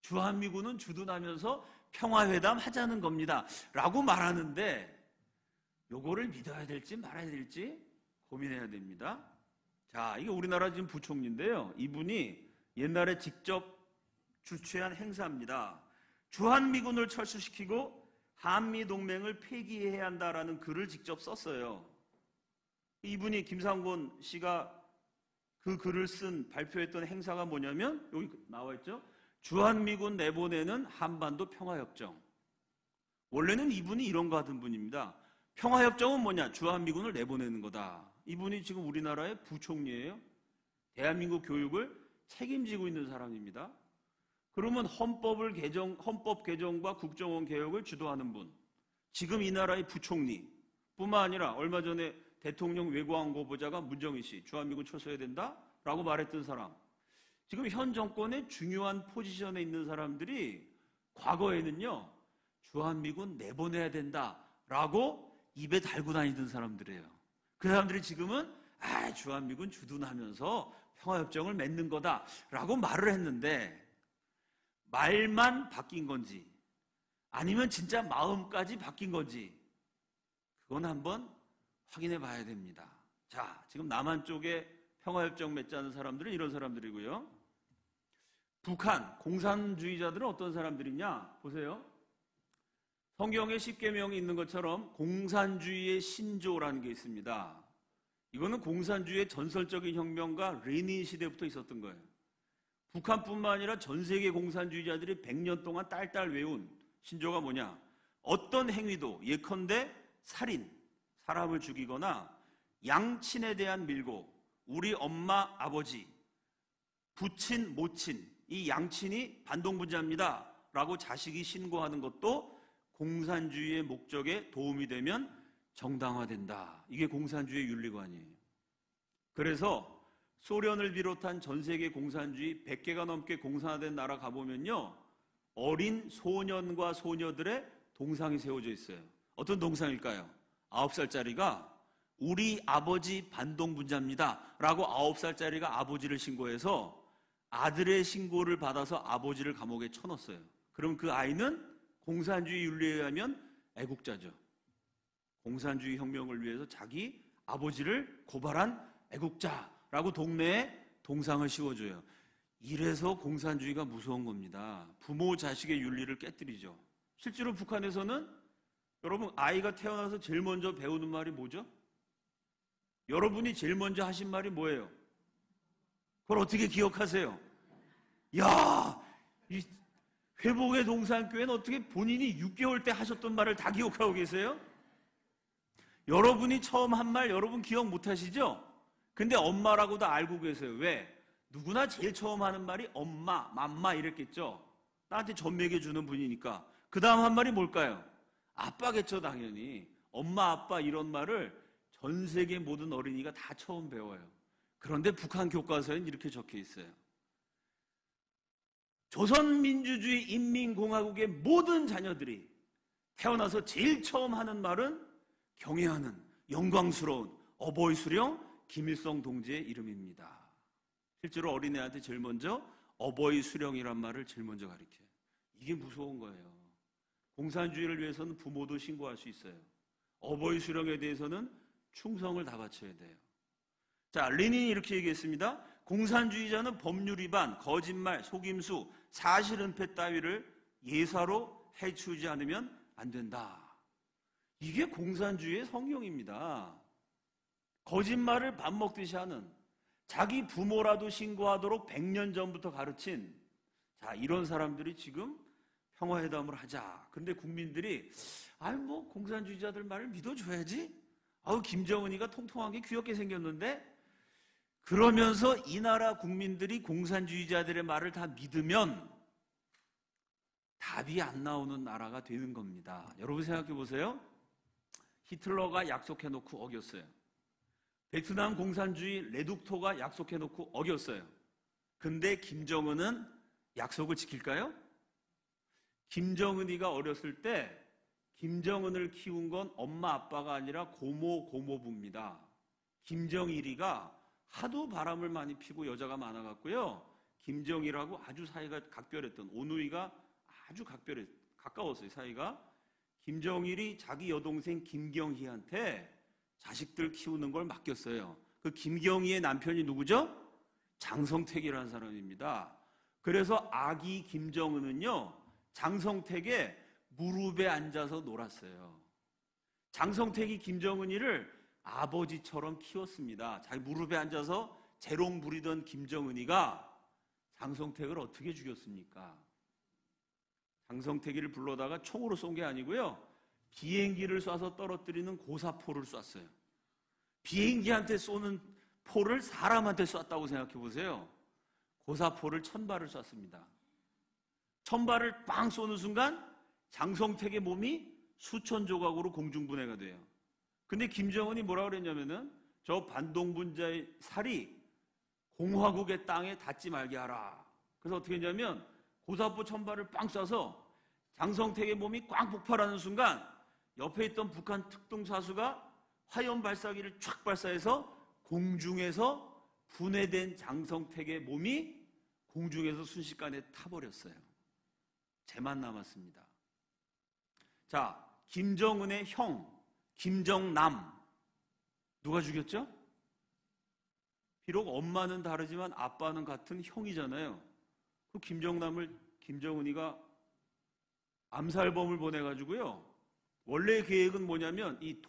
Speaker 1: 주한미군은 주둔하면서 평화회담 하자는 겁니다. 라고 말하는데 요거를 믿어야 될지 말아야 될지 고민해야 됩니다. 자, 이게 우리나라 지금 부총리인데요. 이분이 옛날에 직접 주최한 행사입니다. 주한미군을 철수시키고 한미동맹을 폐기해야 한다라는 글을 직접 썼어요. 이분이 김상곤 씨가 그 글을 쓴 발표했던 행사가 뭐냐면 여기 나와 있죠. 주한미군 내보내는 한반도 평화협정. 원래는 이분이 이런 거 하던 분입니다. 평화협정은 뭐냐? 주한미군을 내보내는 거다. 이분이 지금 우리나라의 부총리예요. 대한민국 교육을 책임지고 있는 사람입니다. 그러면 헌법 개정과 국정원 개혁을 주도하는 분, 지금 이 나라의 부총리 뿐만 아니라 얼마 전에 대통령 외교안보보좌가 문정희 씨, 주한미군 철수해야 된다라고 말했던 사람, 지금 현 정권의 중요한 포지션에 있는 사람들이 과거에는요 주한미군 내보내야 된다라고 입에 달고 다니던 사람들이에요. 그 사람들이 지금은 주한미군 주둔하면서 평화협정을 맺는 거다라고 말을 했는데 말만 바뀐 건지 아니면 진짜 마음까지 바뀐 건지 그건 한번 확인해 봐야 됩니다. 자, 지금 남한 쪽에 평화협정 맺자는 사람들은 이런 사람들이고요. 북한 공산주의자들은 어떤 사람들이냐? 보세요. 성경에 10계명이 있는 것처럼 공산주의의 신조라는 게 있습니다. 이거는 공산주의의 전설적인 혁명가 레닌 시대부터 있었던 거예요. 북한뿐만 아니라 전 세계 공산주의자들이 100년 동안 딸딸 외운 신조가 뭐냐? 어떤 행위도 예컨대 살인, 사람을 죽이거나 양친에 대한 밀고 우리 엄마, 아버지, 부친, 모친, 이 양친이 반동분자입니다 라고 자식이 신고하는 것도 공산주의의 목적에 도움이 되면 정당화된다. 이게 공산주의 윤리관이에요. 그래서 소련을 비롯한 전 세계 공산주의 100개가 넘게 공산화된 나라 가보면요 어린 소년과 소녀들의 동상이 세워져 있어요. 어떤 동상일까요? 9살짜리가 우리 아버지 반동분자입니다 라고 9살짜리가 아버지를 신고해서 아들의 신고를 받아서 아버지를 감옥에 쳐넣었어요. 그럼 그 아이는 공산주의 윤리에 의하면 애국자죠. 공산주의 혁명을 위해서 자기 아버지를 고발한 애국자라고 동네에 동상을 씌워줘요. 이래서 공산주의가 무서운 겁니다. 부모 자식의 윤리를 깨뜨리죠. 실제로 북한에서는 여러분 아이가 태어나서 제일 먼저 배우는 말이 뭐죠? 여러분이 제일 먼저 하신 말이 뭐예요? 그걸 어떻게 기억하세요? 야, 이 회복의 동산교회는 어떻게 본인이 6개월 때 하셨던 말을 다 기억하고 계세요? 여러분이 처음 한 말 여러분 기억 못 하시죠? 근데 엄마라고도 알고 계세요. 왜? 누구나 제일 처음 하는 말이 엄마, 맘마 이랬겠죠? 나한테 젖 먹여주는 분이니까. 그 다음 한 말이 뭘까요? 아빠겠죠, 당연히. 엄마, 아빠 이런 말을 전 세계 모든 어린이가 다 처음 배워요. 그런데 북한 교과서에는 이렇게 적혀 있어요. 조선민주주의 인민공화국의 모든 자녀들이 태어나서 제일 처음 하는 말은 경애하는 영광스러운 어버이 수령 김일성 동지의 이름입니다. 실제로 어린애한테 제일 먼저 어버이 수령이란 말을 제일 먼저 가르쳐요. 이게 무서운 거예요. 공산주의를 위해서는 부모도 신고할 수 있어요. 어버이 수령에 대해서는 충성을 다 바쳐야 돼요. 자, 레닌이 이렇게 얘기했습니다. 공산주의자는 법률 위반, 거짓말, 속임수, 사실 은폐 따위를 예사로 해치우지 않으면 안 된다. 이게 공산주의의 성경입니다. 거짓말을 밥 먹듯이 하는, 자기 부모라도 신고하도록 100년 전부터 가르친, 자, 이런 사람들이 지금 평화회담을 하자. 근데 국민들이 뭐 공산주의자들 말을 믿어줘야지. 김정은이가 통통하게 귀엽게 생겼는데, 그러면서 이 나라 국민들이 공산주의자들의 말을 다 믿으면 답이 안 나오는 나라가 되는 겁니다. 여러분 생각해 보세요. 히틀러가 약속해놓고 어겼어요. 베트남 공산주의 레둑토가 약속해놓고 어겼어요. 근데 김정은은 약속을 지킬까요? 김정은이가 어렸을 때 김정은을 키운 건 엄마 아빠가 아니라 고모 고모부입니다. 김정일이가 하도 바람을 많이 피고 여자가 많아갖고요. 김정일하고 아주 사이가 각별했던, 오누이가 아주 가까웠어요, 사이가. 김정일이 자기 여동생 김경희한테 자식들 키우는 걸 맡겼어요. 그 김경희의 남편이 누구죠? 장성택이라는 사람입니다. 그래서 아기 김정은은요, 장성택의 무릎에 앉아서 놀았어요. 장성택이 김정은이를 아버지처럼 키웠습니다. 자기 무릎에 앉아서 재롱 부리던 김정은이가 장성택을 어떻게 죽였습니까? 장성택이를 불러다가 총으로 쏜 게 아니고요, 비행기를 쏴서 떨어뜨리는 고사포를 쐈어요. 비행기한테 쏘는 포를 사람한테 쐈다고 생각해 보세요. 고사포를 1000발을 쐈습니다. 1000발을 빵 쏘는 순간 장성택의 몸이 수천 조각으로 공중분해가 돼요. 근데 김정은이 뭐라 그랬냐면은, 저 반동분자의 살이 공화국의 땅에 닿지 말게 하라. 그래서 어떻게 했냐면 고사포 1000발을 빵 쏴서 장성택의 몸이 꽝 폭발하는 순간 옆에 있던 북한 특동사수가 화염 발사기를 촥 발사해서 공중에서 분해된 장성택의 몸이 공중에서 순식간에 타버렸어요. 쟤만 남았습니다. 자, 김정은의 형 김정남 누가 죽였죠? 비록 엄마는 다르지만 아빠는 같은 형이잖아요. 그 김정남을 김정은이가 암살범을 보내가지고요, 원래 계획은 뭐냐면 이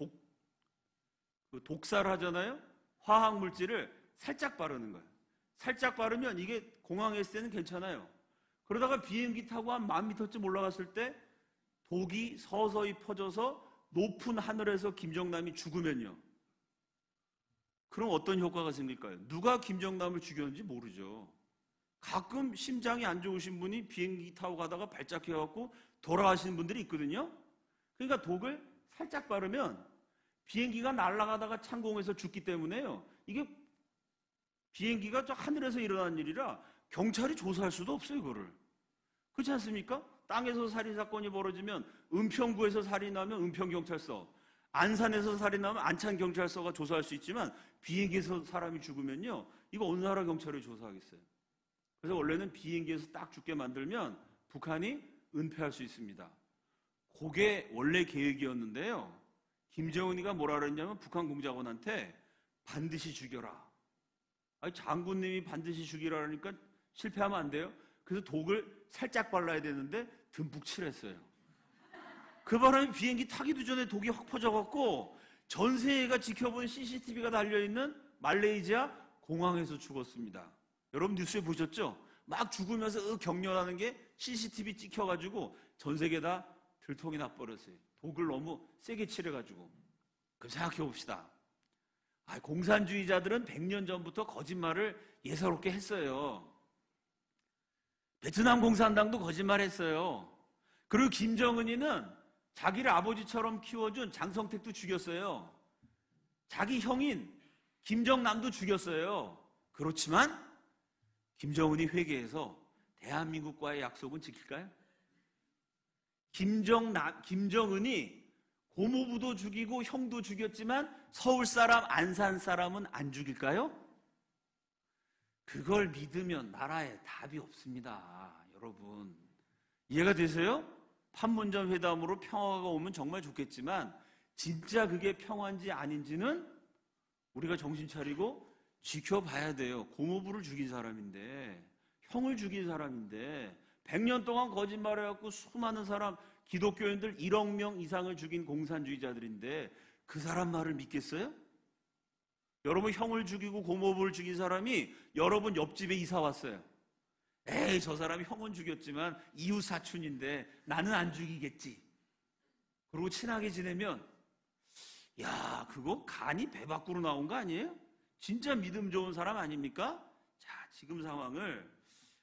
Speaker 1: 독사를 하잖아요. 화학물질을 살짝 바르는 거예요. 살짝 바르면 이게 공항에 있을 때는 괜찮아요. 그러다가 비행기 타고 한 10,000m쯤 올라갔을 때 독이 서서히 퍼져서 높은 하늘에서 김정남이 죽으면요, 그럼 어떤 효과가 생길까요? 누가 김정남을 죽였는지 모르죠. 가끔 심장이 안 좋으신 분이 비행기 타고 가다가 발작해갖고 돌아가시는 분들이 있거든요. 그러니까 독을 살짝 바르면 비행기가 날아가다가 창공에서 죽기 때문에요, 이게 비행기가 저 하늘에서 일어난 일이라 경찰이 조사할 수도 없어요, 이거를. 그렇지 않습니까? 땅에서 살인사건이 벌어지면 은평구에서 살인 나면 은평경찰서, 안산에서 살인 나면 안산경찰서가 조사할 수 있지만 비행기에서 사람이 죽으면요, 이거 어느 나라 경찰이 조사하겠어요? 그래서 원래는 비행기에서 딱 죽게 만들면 북한이 은폐할 수 있습니다. 그게 원래 계획이었는데요. 김정은이가 뭐라 그랬냐면 북한 공작원한테 반드시 죽여라. 아니, 장군님이 반드시 죽이라 그러니까 실패하면 안 돼요. 그래서 독을 살짝 발라야 되는데 듬뿍 칠했어요. 그 바람에 비행기 타기도 전에 독이 확 퍼져갖고 전 세계가 지켜본 CCTV가 달려있는 말레이시아 공항에서 죽었습니다. 여러분 뉴스에 보셨죠? 막 죽으면서 격렬하는 게 CCTV 찍혀가지고 전 세계 다 들통이 나버렸어요. 독을 너무 세게 칠해가지고. 그럼 생각해 봅시다. 공산주의자들은 100년 전부터 거짓말을 예사롭게 했어요. 베트남 공산당도 거짓말했어요. 그리고 김정은이는 자기를 아버지처럼 키워준 장성택도 죽였어요. 자기 형인 김정남도 죽였어요. 그렇지만 김정은이 회개해서 대한민국과의 약속은 지킬까요? 김정은이 고모부도 죽이고 형도 죽였지만 서울 사람, 안산 사람은 안 죽일까요? 그걸 믿으면 나라에 답이 없습니다. 여러분 이해가 되세요? 판문점 회담으로 평화가 오면 정말 좋겠지만 진짜 그게 평화인지 아닌지는 우리가 정신 차리고 지켜봐야 돼요. 고모부를 죽인 사람인데, 형을 죽인 사람인데 100년 동안 거짓말해갖고 수많은 사람, 기독교인들 1억 명 이상을 죽인 공산주의자들인데 그 사람 말을 믿겠어요? 여러분 형을 죽이고 고모부를 죽인 사람이 여러분 옆집에 이사 왔어요. 에이, 저 사람이 형은 죽였지만 이웃 사촌인데 나는 안 죽이겠지. 그리고 친하게 지내면 야, 그거 간이 배 밖으로 나온 거 아니에요? 진짜 믿음 좋은 사람 아닙니까? 자, 지금 상황을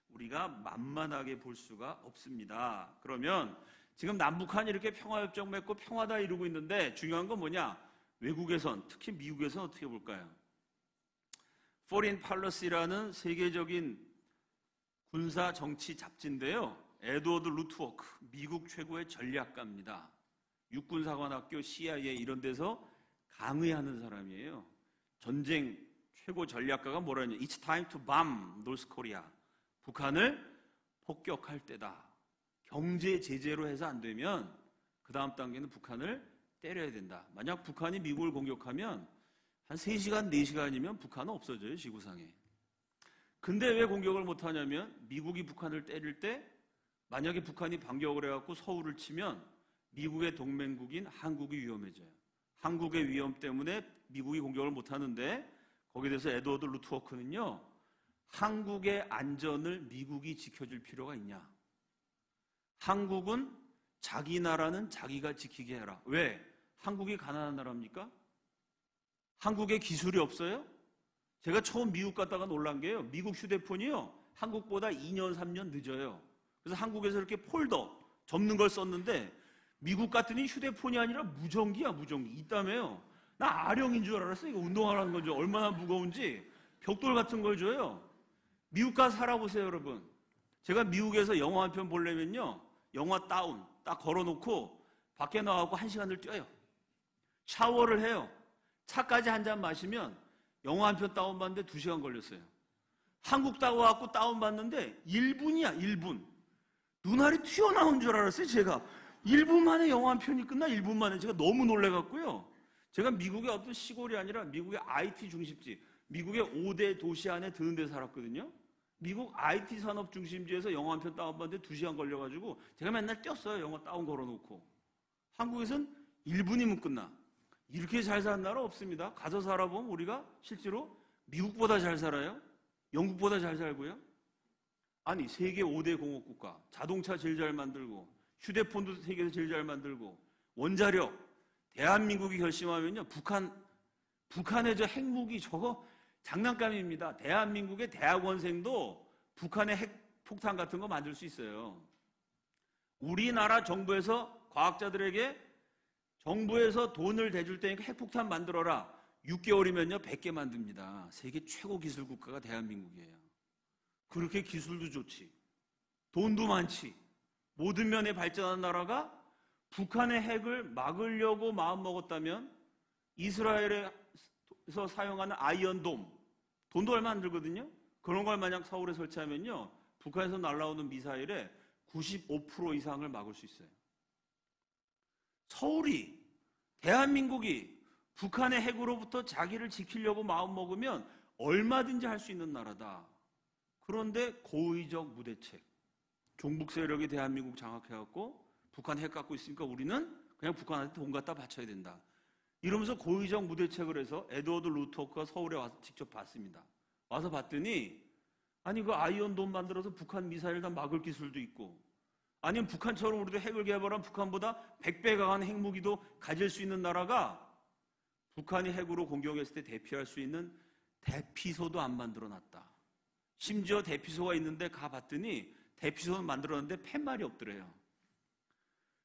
Speaker 1: 우리가 만만하게 볼 수가 없습니다. 그러면 지금 남북한이 이렇게 평화협정 맺고 평화다 이루고 있는데 중요한 건 뭐냐? 외국에선, 특히 미국에선 어떻게 볼까요? Foreign Policy라는 세계적인 군사 정치 잡지인데요. 에드워드 루트워크, 미국 최고의 전략가입니다. 육군사관학교, CIA 이런 데서 강의하는 사람이에요. 전쟁 최고 전략가가 뭐라냐? It's time to bomb North Korea. 북한을 폭격할 때다. 경제 제재로 해서 안 되면 그 다음 단계는 북한을 때려야 된다. 만약 북한이 미국을 공격하면 한 3시간, 4시간이면 북한은 없어져요, 지구상에. 근데 왜 공격을 못하냐면 미국이 북한을 때릴 때 만약에 북한이 반격을 해갖고 서울을 치면 미국의 동맹국인 한국이 위험해져요. 한국의 위험 때문에 미국이 공격을 못하는데 거기에 대해서 에드워드 루트워크는요, 한국의 안전을 미국이 지켜줄 필요가 있냐? 한국은 자기 나라는 자기가 지키게 해라. 왜? 한국이 가난한 나라입니까? 한국에 기술이 없어요? 제가 처음 미국 갔다가 놀란 게요, 미국 휴대폰이요 한국보다 2년 3년 늦어요. 그래서 한국에서 이렇게 폴더 접는 걸 썼는데 미국 갔더니 휴대폰이 아니라 무전기야. 무전기 있다며요. 나 아령인 줄 알았어. 이거 운동하라는 건지 얼마나 무거운지. 벽돌 같은 걸 줘요. 미국 가서 살아보세요, 여러분. 제가 미국에서 영화 한 편 보려면요, 영화 다운 딱 걸어놓고 밖에 나가고 1시간을 뛰어요. 샤워를 해요. 차까지 한 잔 마시면 영화 한 편 다운받는데 2시간 걸렸어요. 한국 와갖고 다운받는데 1분이야, 1분. 눈알이 튀어나온 줄 알았어요, 제가. 1분 만에 영화 한 편이 끝나, 1분 만에. 제가 너무 놀래갖고요. 제가 미국의 어떤 시골이 아니라 미국의 IT 중심지, 미국의 5대 도시 안에 드는 데 살았거든요. 미국 IT 산업 중심지에서 영화 한 편 다운받는데 2시간 걸려가지고 제가 맨날 뛰었어요, 영화 다운 걸어놓고. 한국에선 1분이면 끝나. 이렇게 잘 사는 나라 없습니다. 가서 살아보면 우리가 실제로 미국보다 잘 살아요. 영국보다 잘 살고요. 아니, 세계 5대 공업국가, 자동차 제일 잘 만들고, 휴대폰도 세계에서 제일 잘 만들고, 원자력, 대한민국이 결심하면요, 북한의 저 핵무기 저거 장난감입니다. 대한민국의 대학원생도 북한의 핵폭탄 같은 거 만들 수 있어요. 우리나라 정부에서 과학자들에게 정부에서 돈을 대줄 테니까 핵폭탄 만들어라. 6개월이면요 100개 만듭니다. 세계 최고 기술 국가가 대한민국이에요. 그렇게 기술도 좋지, 돈도 많지, 모든 면에 발전한 나라가 북한의 핵을 막으려고 마음먹었다면 이스라엘에서 사용하는 아이언돔, 돈도 얼마 안 들거든요. 그런 걸 만약 서울에 설치하면요 북한에서 날아오는 미사일의 95% 이상을 막을 수 있어요. 서울이, 대한민국이 북한의 핵으로부터 자기를 지키려고 마음먹으면 얼마든지 할 수 있는 나라다. 그런데 고의적 무대책, 종북 세력이 대한민국 장악해갖고 북한 핵 갖고 있으니까 우리는 그냥 북한한테 돈 갖다 바쳐야 된다. 이러면서 고의적 무대책을 해서 에드워드 루트워크가 서울에 와서 직접 봤습니다. 와서 봤더니 아니 그 아이언돔 만들어서 북한 미사일 다 막을 기술도 있고, 아니면 북한처럼 우리도 핵을 개발한 북한보다 100배 강한 핵무기도 가질 수 있는 나라가 북한이 핵으로 공격했을 때 대피할 수 있는 대피소도 안 만들어놨다. 심지어 대피소가 있는데 가봤더니 대피소는 만들었는데 팻말이 없더래요.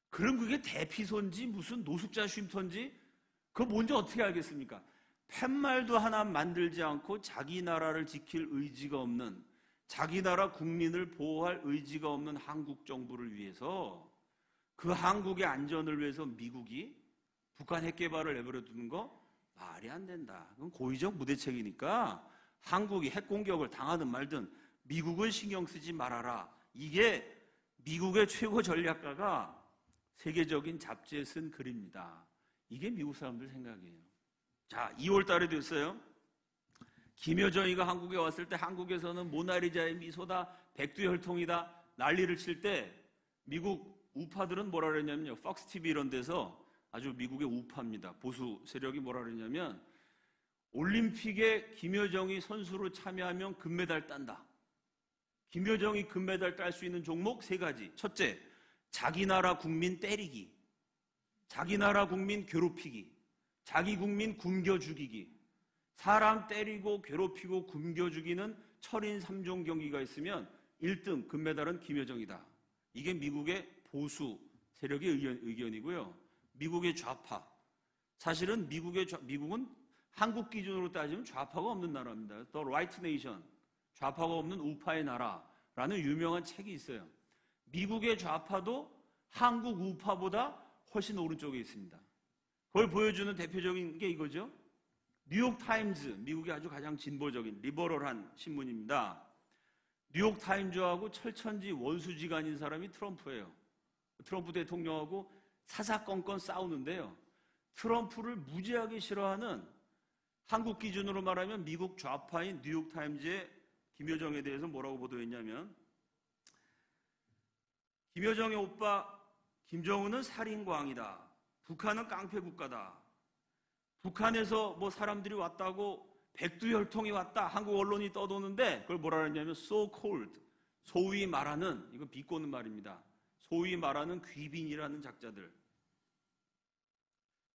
Speaker 1: 그럼 그게 대피소인지 무슨 노숙자 쉼터인지 그거 뭔지 어떻게 알겠습니까? 팻말도 하나 만들지 않고 자기 나라를 지킬 의지가 없는, 자기 나라 국민을 보호할 의지가 없는 한국 정부를 위해서, 그 한국의 안전을 위해서 미국이 북한 핵 개발을 내버려 두는 거 말이 안 된다. 그건 고의적 무대책이니까 한국이 핵 공격을 당하든 말든 미국은 신경 쓰지 말아라. 이게 미국의 최고 전략가가 세계적인 잡지에 쓴 글입니다. 이게 미국 사람들 생각이에요. 자, 2월 달에 됐어요. 김여정이가 한국에 왔을 때 한국에서는 모나리자의 미소다, 백두혈통이다 난리를 칠 때 미국 우파들은 뭐라 그랬냐면요. 팍스 TV 이런 데서 아주 미국의 우파입니다. 보수 세력이 뭐라 그랬냐면 올림픽에 김여정이 선수로 참여하면 금메달 딴다. 김여정이 금메달 딸 수 있는 종목 3가지. 첫째, 자기 나라 국민 때리기, 자기 나라 국민 괴롭히기, 자기 국민 굶겨 죽이기. 사람 때리고 괴롭히고 굶겨 죽이는 철인 3종 경기가 있으면 1등 금메달은 김여정이다. 이게 미국의 보수 세력의 의견이고요. 미국의 좌파, 사실은 미국은 한국 기준으로 따지면 좌파가 없는 나라입니다. The Right Nation, 좌파가 없는 우파의 나라라는 유명한 책이 있어요. 미국의 좌파도 한국 우파보다 훨씬 오른쪽에 있습니다. 그걸 보여주는 대표적인 게 이거죠. 뉴욕타임즈, 미국의 아주 가장 진보적인 리버럴한 신문입니다. 뉴욕타임즈하고 철천지 원수지간인 사람이 트럼프예요. 트럼프 대통령하고 사사건건 싸우는데요. 트럼프를 무지하게 싫어하는, 한국 기준으로 말하면 미국 좌파인 뉴욕타임즈의 김여정에 대해서 뭐라고 보도했냐면, 김여정의 오빠 김정은은 살인광이다. 북한은 깡패국가다. 북한에서 뭐 사람들이 왔다고 백두혈통이 왔다. 한국 언론이 떠도는데 그걸 뭐라 그랬냐면 so called, 소위 말하는, 이거 비꼬는 말입니다. 소위 말하는 귀빈이라는 작자들.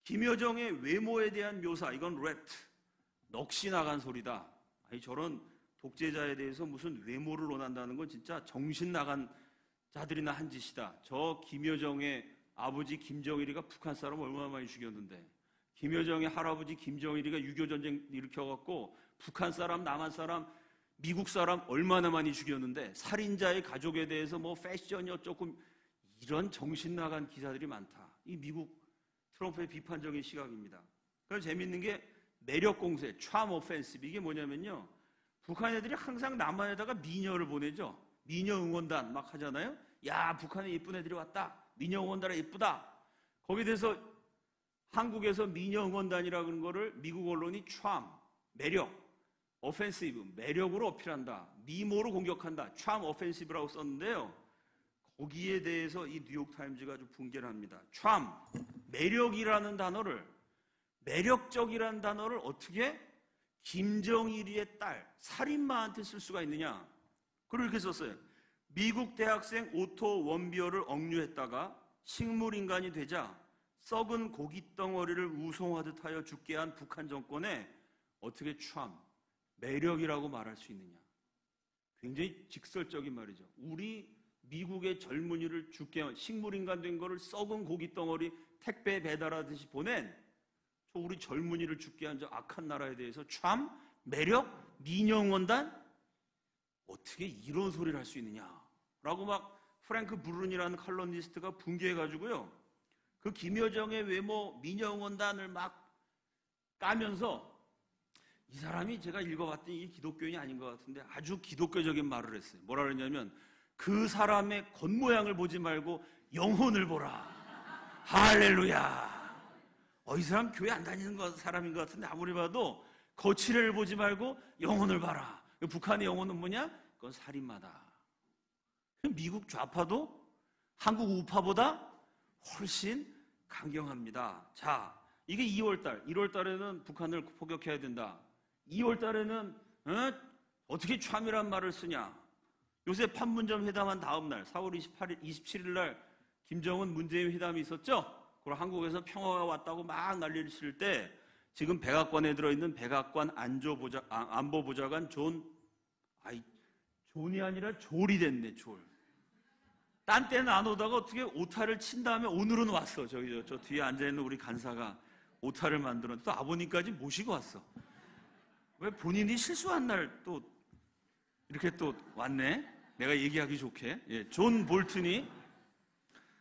Speaker 1: 김여정의 외모에 대한 묘사, 이건 랩트, 넋이 나간 소리다. 아니, 저런 독재자에 대해서 무슨 외모를 논한다는 건 진짜 정신 나간 자들이나 한 짓이다. 저 김여정의 아버지 김정일이가 북한 사람 얼마나 많이 죽였는데, 김여정의 할아버지 김정일이가 6.25 전쟁 일으켜갖고 북한 사람, 남한 사람, 미국 사람 얼마나 많이 죽였는데, 살인자의 가족에 대해서 뭐 패션이 어쩌고, 이런 정신 나간 기사들이 많다. 이 미국 트럼프의 비판적인 시각입니다. 그래서 재밌는 게 매력 공세, charm offensive, 이게 뭐냐면요. 북한 애들이 항상 남한에다가 미녀를 보내죠. 미녀 응원단 막 하잖아요. 야, 북한에 이쁜 애들이 왔다. 미녀 응원단이 이쁘다. 거기에 대해서 한국에서 미녀 응원단이라는 거를 미국 언론이 charm, 매력, offensive, 매력으로 어필한다. 미모로 공격한다. charm offensive라고 썼는데요. 거기에 대해서 이 뉴욕타임즈가 아주 붕괴를 합니다. charm, 매력이라는 단어를, 매력적이라는 단어를 어떻게 김정일이의 딸, 살인마한테 쓸 수가 있느냐. 그걸 이렇게 썼어요. 미국 대학생 오토 원비어를 억류했다가 식물인간이 되자 썩은 고깃덩어리를 우송하듯 하여 죽게 한 북한 정권에 어떻게 charm, 매력이라고 말할 수 있느냐. 굉장히 직설적인 말이죠. 우리 미국의 젊은이를 죽게 한, 식물인간 된 거를 썩은 고깃덩어리 택배 배달하듯이 보낸 저 우리 젊은이를 죽게 한 저 악한 나라에 대해서 charm, 매력, 미녀응원단? 어떻게 이런 소리를 할 수 있느냐 라고 막 프랭크 브룬이라는 칼럼니스트가 붕괴해가지고요. 그 김여정의 외모, 미녀응원단을 막 까면서 이 사람이 제가 읽어봤더니 이게 기독교인이 아닌 것 같은데 아주 기독교적인 말을 했어요. 뭐라 그랬냐면 그 사람의 겉모양을 보지 말고 영혼을 보라. 할렐루야. 이 사람 교회 안 다니는 사람인 것 같은데 아무리 봐도 거칠애를 보지 말고 영혼을 봐라. 북한의 영혼은 뭐냐? 그건 살인마다. 미국 좌파도 한국 우파보다 훨씬 강경합니다. 자, 이게 2월달. 1월달에는 북한을 포격해야 된다. 2월달에는 어떻게 참이란 말을 쓰냐? 요새 판문점 회담한 다음 날 4월 27일 날 김정은 문재인 회담이 있었죠? 그리고 한국에서 평화가 왔다고 막 난리를 칠 때 지금 백악관에 들어있는 백악관 안보보좌관 존이 아니라 졸이 됐네, 졸. 딴 때는 안 오다가 어떻게 오타를 친 다음에 오늘은 왔어. 저 뒤에 앉아있는 우리 간사가 오타를 만들었는데 또 아버님까지 모시고 왔어. 왜 본인이 실수한 날 또 이렇게 또 왔네? 내가 얘기하기 좋게. 예, 존 볼튼이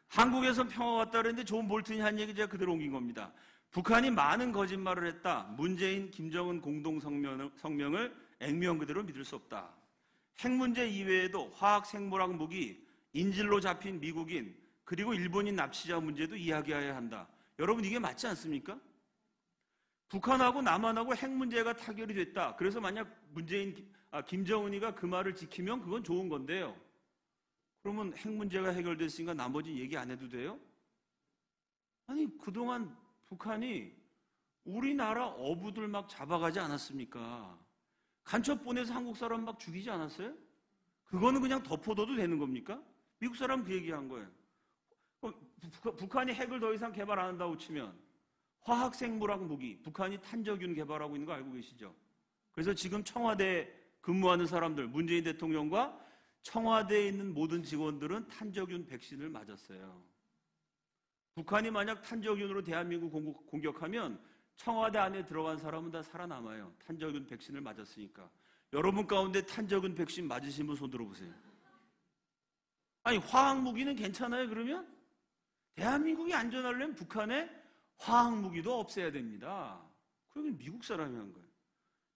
Speaker 1: 한국에서 평화 왔다 그랬는데 존 볼튼이 한 얘기 제가 그대로 옮긴 겁니다. 북한이 많은 거짓말을 했다. 문재인, 김정은 공동성명을 액면 그대로 믿을 수 없다. 핵 문제 이외에도 화학, 생물학 무기, 인질로 잡힌 미국인, 그리고 일본인 납치자 문제도 이야기해야 한다. 여러분 이게 맞지 않습니까? 북한하고 남한하고 핵 문제가 타결이 됐다. 그래서 만약 김정은이가 그 말을 지키면 그건 좋은 건데요. 그러면 핵 문제가 해결됐으니까 나머지 얘기 안 해도 돼요? 아니 그동안 북한이 우리나라 어부들 막 잡아가지 않았습니까? 간첩 보내서 한국 사람 막 죽이지 않았어요? 그거는 그냥 덮어둬도 되는 겁니까? 미국 사람 그 얘기한 거예요. 북한이 핵을 더 이상 개발 안 한다고 치면 화학생물학 무기, 북한이 탄저균 개발하고 있는 거 알고 계시죠? 그래서 지금 청와대 근무하는 사람들, 문재인 대통령과 청와대에 있는 모든 직원들은 탄저균 백신을 맞았어요. 북한이 만약 탄저균으로 대한민국 공격하면 청와대 안에 들어간 사람은 다 살아남아요. 탄저균 백신을 맞았으니까. 여러분 가운데 탄저균 백신 맞으신 분 손 들어보세요. 아니 화학무기는 괜찮아요 그러면? 대한민국이 안전하려면 북한에 화학무기도 없애야 됩니다. 그러면 미국 사람이 한 거예요.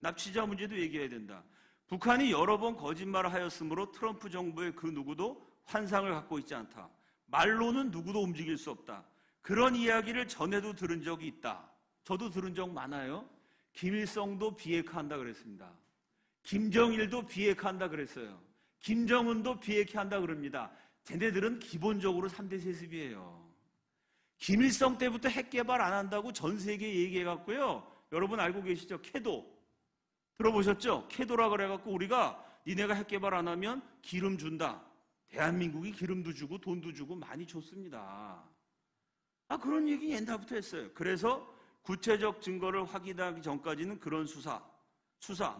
Speaker 1: 납치자 문제도 얘기해야 된다. 북한이 여러 번 거짓말을 하였으므로 트럼프 정부의 그 누구도 환상을 갖고 있지 않다. 말로는 누구도 움직일 수 없다. 그런 이야기를 전에도 들은 적이 있다. 저도 들은 적 많아요. 김일성도 비핵화한다 그랬습니다. 김정일도 비핵화한다 그랬어요. 김정은도 비핵화한다 그럽니다. 쟤네들은 기본적으로 3대 세습이에요. 김일성 때부터 핵 개발 안 한다고 전 세계에 얘기해갖고요. 여러분 알고 계시죠? 캐도. 들어보셨죠? 캐도라 그래갖고 우리가 니네가 핵 개발 안 하면 기름 준다. 대한민국이 기름도 주고 돈도 주고 많이 줬습니다. 그런 얘기 옛날부터 했어요. 그래서 구체적 증거를 확인하기 전까지는 그런 수사,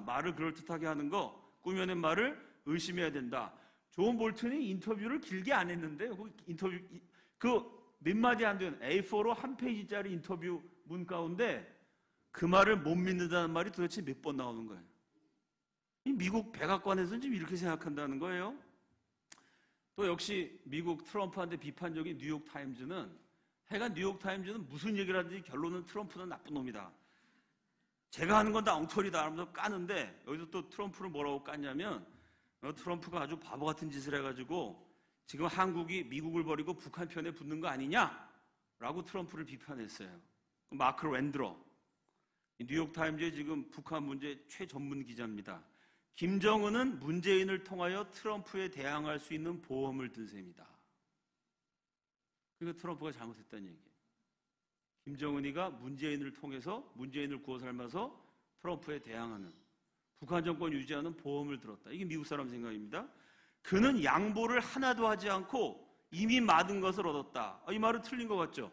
Speaker 1: 말을 그럴듯하게 하는 거, 꾸며낸 말을 의심해야 된다. 존 볼튼이 인터뷰를 길게 안 했는데 몇 마디 안 되는 A4로 한 페이지짜리 인터뷰 문 가운데 그 말을 못 믿는다는 말이 도대체 몇 번 나오는 거예요. 미국 백악관에서는 지금 이렇게 생각한다는 거예요. 또 역시 미국 트럼프한테 비판적인 뉴욕타임즈는 하여간 뉴욕타임즈는 무슨 얘기를 하든지 결론은 트럼프는 나쁜 놈이다. 제가 하는 건 다 엉터리다 하면서 까는데 여기서 또 트럼프를 뭐라고 깠냐면 트럼프가 아주 바보 같은 짓을 해가지고 지금 한국이 미국을 버리고 북한 편에 붙는 거 아니냐라고 트럼프를 비판했어요. 마크 랜드러 뉴욕타임즈의 지금 북한 문제 최전문 기자입니다. 김정은은 문재인을 통하여 트럼프에 대항할 수 있는 보험을 든 셈이다. 그러니까 트럼프가 잘못했다는 얘기예요. 김정은이가 문재인을 통해서 문재인을 구워 삶아서 트럼프에 대항하는 북한 정권 유지하는 보험을 들었다. 이게 미국 사람 생각입니다. 그는 양보를 하나도 하지 않고 이미 많은 것을 얻었다. 이 말은 틀린 것 같죠?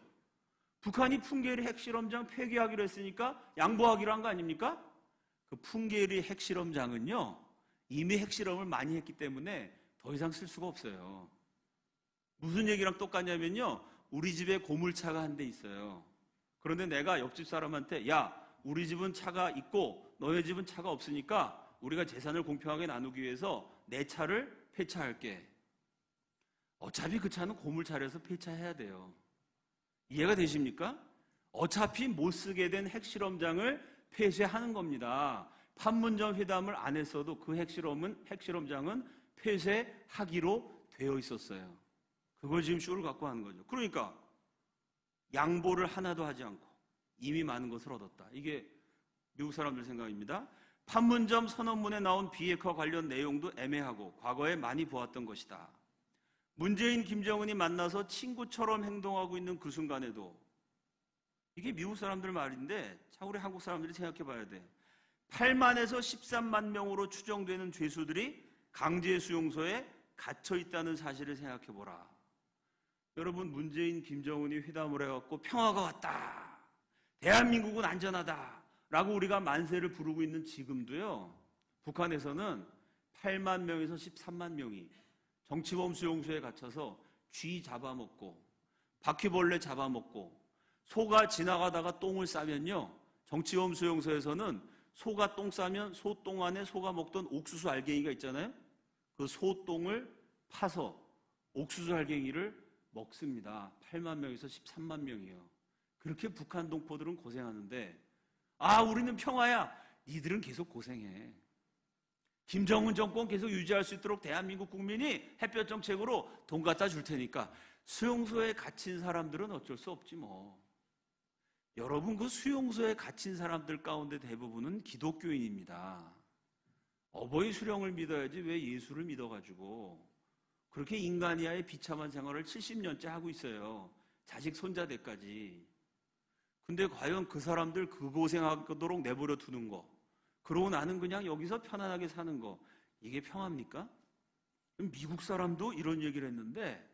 Speaker 1: 북한이 풍계리 핵실험장 폐기하기로 했으니까 양보하기로 한 거 아닙니까? 그 풍계리 핵실험장은요 이미 핵실험을 많이 했기 때문에 더 이상 쓸 수가 없어요. 무슨 얘기랑 똑같냐면요, 우리 집에 고물차가 한 대 있어요. 그런데 내가 옆집 사람한테 야, 우리 집은 차가 있고 너네 집은 차가 없으니까 우리가 재산을 공평하게 나누기 위해서 내 차를 폐차할게. 어차피 그 차는 고물차라서 폐차해야 돼요. 이해가 되십니까? 어차피 못 쓰게 된 핵실험장을 폐쇄하는 겁니다. 판문점 회담을 안 했어도 그 핵실험장은 폐쇄하기로 되어 있었어요. 그걸 지금 쇼를 갖고 하는 거죠. 그러니까 양보를 하나도 하지 않고 이미 많은 것을 얻었다. 이게 미국 사람들 생각입니다. 판문점 선언문에 나온 비핵화 관련 내용도 애매하고 과거에 많이 보았던 것이다. 문재인, 김정은이 만나서 친구처럼 행동하고 있는 그 순간에도, 이게 미국 사람들 말인데 참 우리 한국 사람들이 생각해 봐야 돼. 8만에서 13만 명으로 추정되는 죄수들이 강제 수용소에 갇혀 있다는 사실을 생각해 보라. 여러분, 문재인, 김정은이 회담을 해갖고 평화가 왔다, 대한민국은 안전하다 라고 우리가 만세를 부르고 있는 지금도요, 북한에서는 8만 명에서 13만 명이 정치범 수용소에 갇혀서 쥐 잡아먹고 바퀴벌레 잡아먹고, 소가 지나가다가 똥을 싸면요, 정치범 수용소에서는 소가 똥 싸면 소똥 안에 소가 먹던 옥수수 알갱이가 있잖아요. 그 소똥을 파서 옥수수 알갱이를 먹습니다. 8만 명에서 13만 명이요. 그렇게 북한 동포들은 고생하는데, 아, 우리는 평화야. 니들은 계속 고생해. 김정은 정권 계속 유지할 수 있도록 대한민국 국민이 햇볕 정책으로 돈 갖다 줄 테니까 수용소에 갇힌 사람들은 어쩔 수 없지 뭐. 여러분, 그 수용소에 갇힌 사람들 가운데 대부분은 기독교인입니다. 어버이 수령을 믿어야지 왜 예수를 믿어가지고 그렇게 인간이하의 비참한 생활을 70년째 하고 있어요. 자식 손자대까지. 근데 과연 그 사람들 그 고생하도록 내버려 두는 거, 그러고 나는 그냥 여기서 편안하게 사는 거, 이게 평화입니까? 미국 사람도 이런 얘기를 했는데,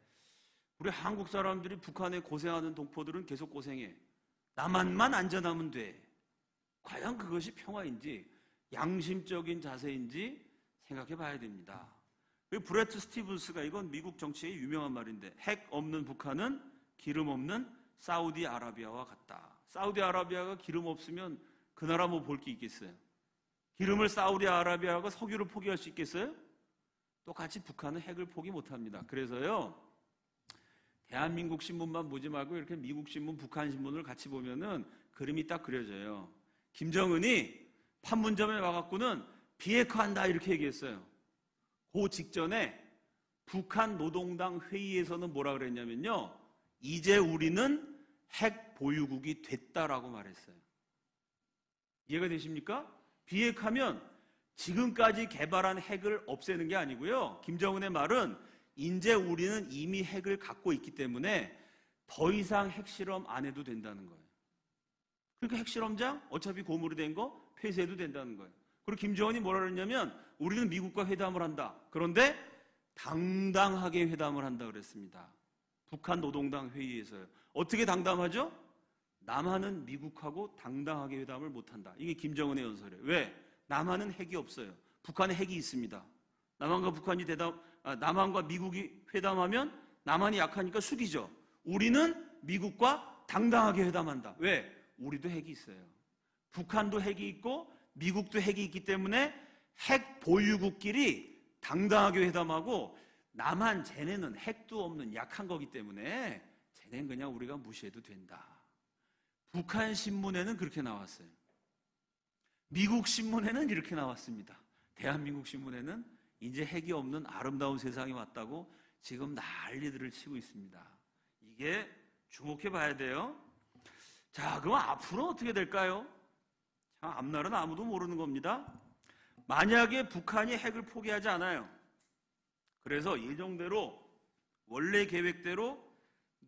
Speaker 1: 우리 한국 사람들이 북한에 고생하는 동포들은 계속 고생해. 남한만 안전하면 돼. 과연 그것이 평화인지 양심적인 자세인지 생각해 봐야 됩니다. 브래트 스티븐스가, 이건 미국 정치의 유명한 말인데, 핵 없는 북한은 기름 없는 사우디아라비아와 같다. 사우디아라비아가 기름 없으면 그 나라 뭐 볼 게 있겠어요? 기름을 사우디아라비아가 석유를 포기할 수 있겠어요? 똑같이 북한은 핵을 포기 못합니다. 그래서요, 대한민국 신문만 보지 말고 이렇게 미국 신문, 북한 신문을 같이 보면은 그림이 딱 그려져요. 김정은이 판문점에 와갖고는 비핵화한다 이렇게 얘기했어요. 그 직전에 북한 노동당 회의에서는 뭐라 그랬냐면요, 이제 우리는 핵 보유국이 됐다라고 말했어요. 이해가 되십니까? 비핵하면 지금까지 개발한 핵을 없애는 게 아니고요, 김정은의 말은 이제 우리는 이미 핵을 갖고 있기 때문에 더 이상 핵실험 안 해도 된다는 거예요. 그러니까 핵실험장 어차피 고무로 된 거 폐쇄해도 된다는 거예요. 그리고 김정은이 뭐라 그랬냐면, 우리는 미국과 회담을 한다. 그런데 당당하게 회담을 한다 그랬습니다. 북한 노동당 회의에서요. 어떻게 당당하죠? 남한은 미국하고 당당하게 회담을 못한다. 이게 김정은의 연설이에요. 왜? 남한은 핵이 없어요. 북한에 핵이 있습니다. 남한과 미국이 회담하면 남한이 약하니까 숙이죠. 우리는 미국과 당당하게 회담한다. 왜? 우리도 핵이 있어요. 북한도 핵이 있고 미국도 핵이 있기 때문에 핵 보유국끼리 당당하게 회담하고, 남한 쟤네는 핵도 없는 약한 거기 때문에 쟤네는 그냥 우리가 무시해도 된다. 북한 신문에는 그렇게 나왔어요. 미국 신문에는 이렇게 나왔습니다. 대한민국 신문에는 이제 핵이 없는 아름다운 세상이 왔다고 지금 난리들을 치고 있습니다. 이게 주목해 봐야 돼요. 자, 그럼 앞으로 어떻게 될까요? 참, 앞날은 아무도 모르는 겁니다. 만약에 북한이 핵을 포기하지 않아요. 그래서 예정대로, 원래 계획대로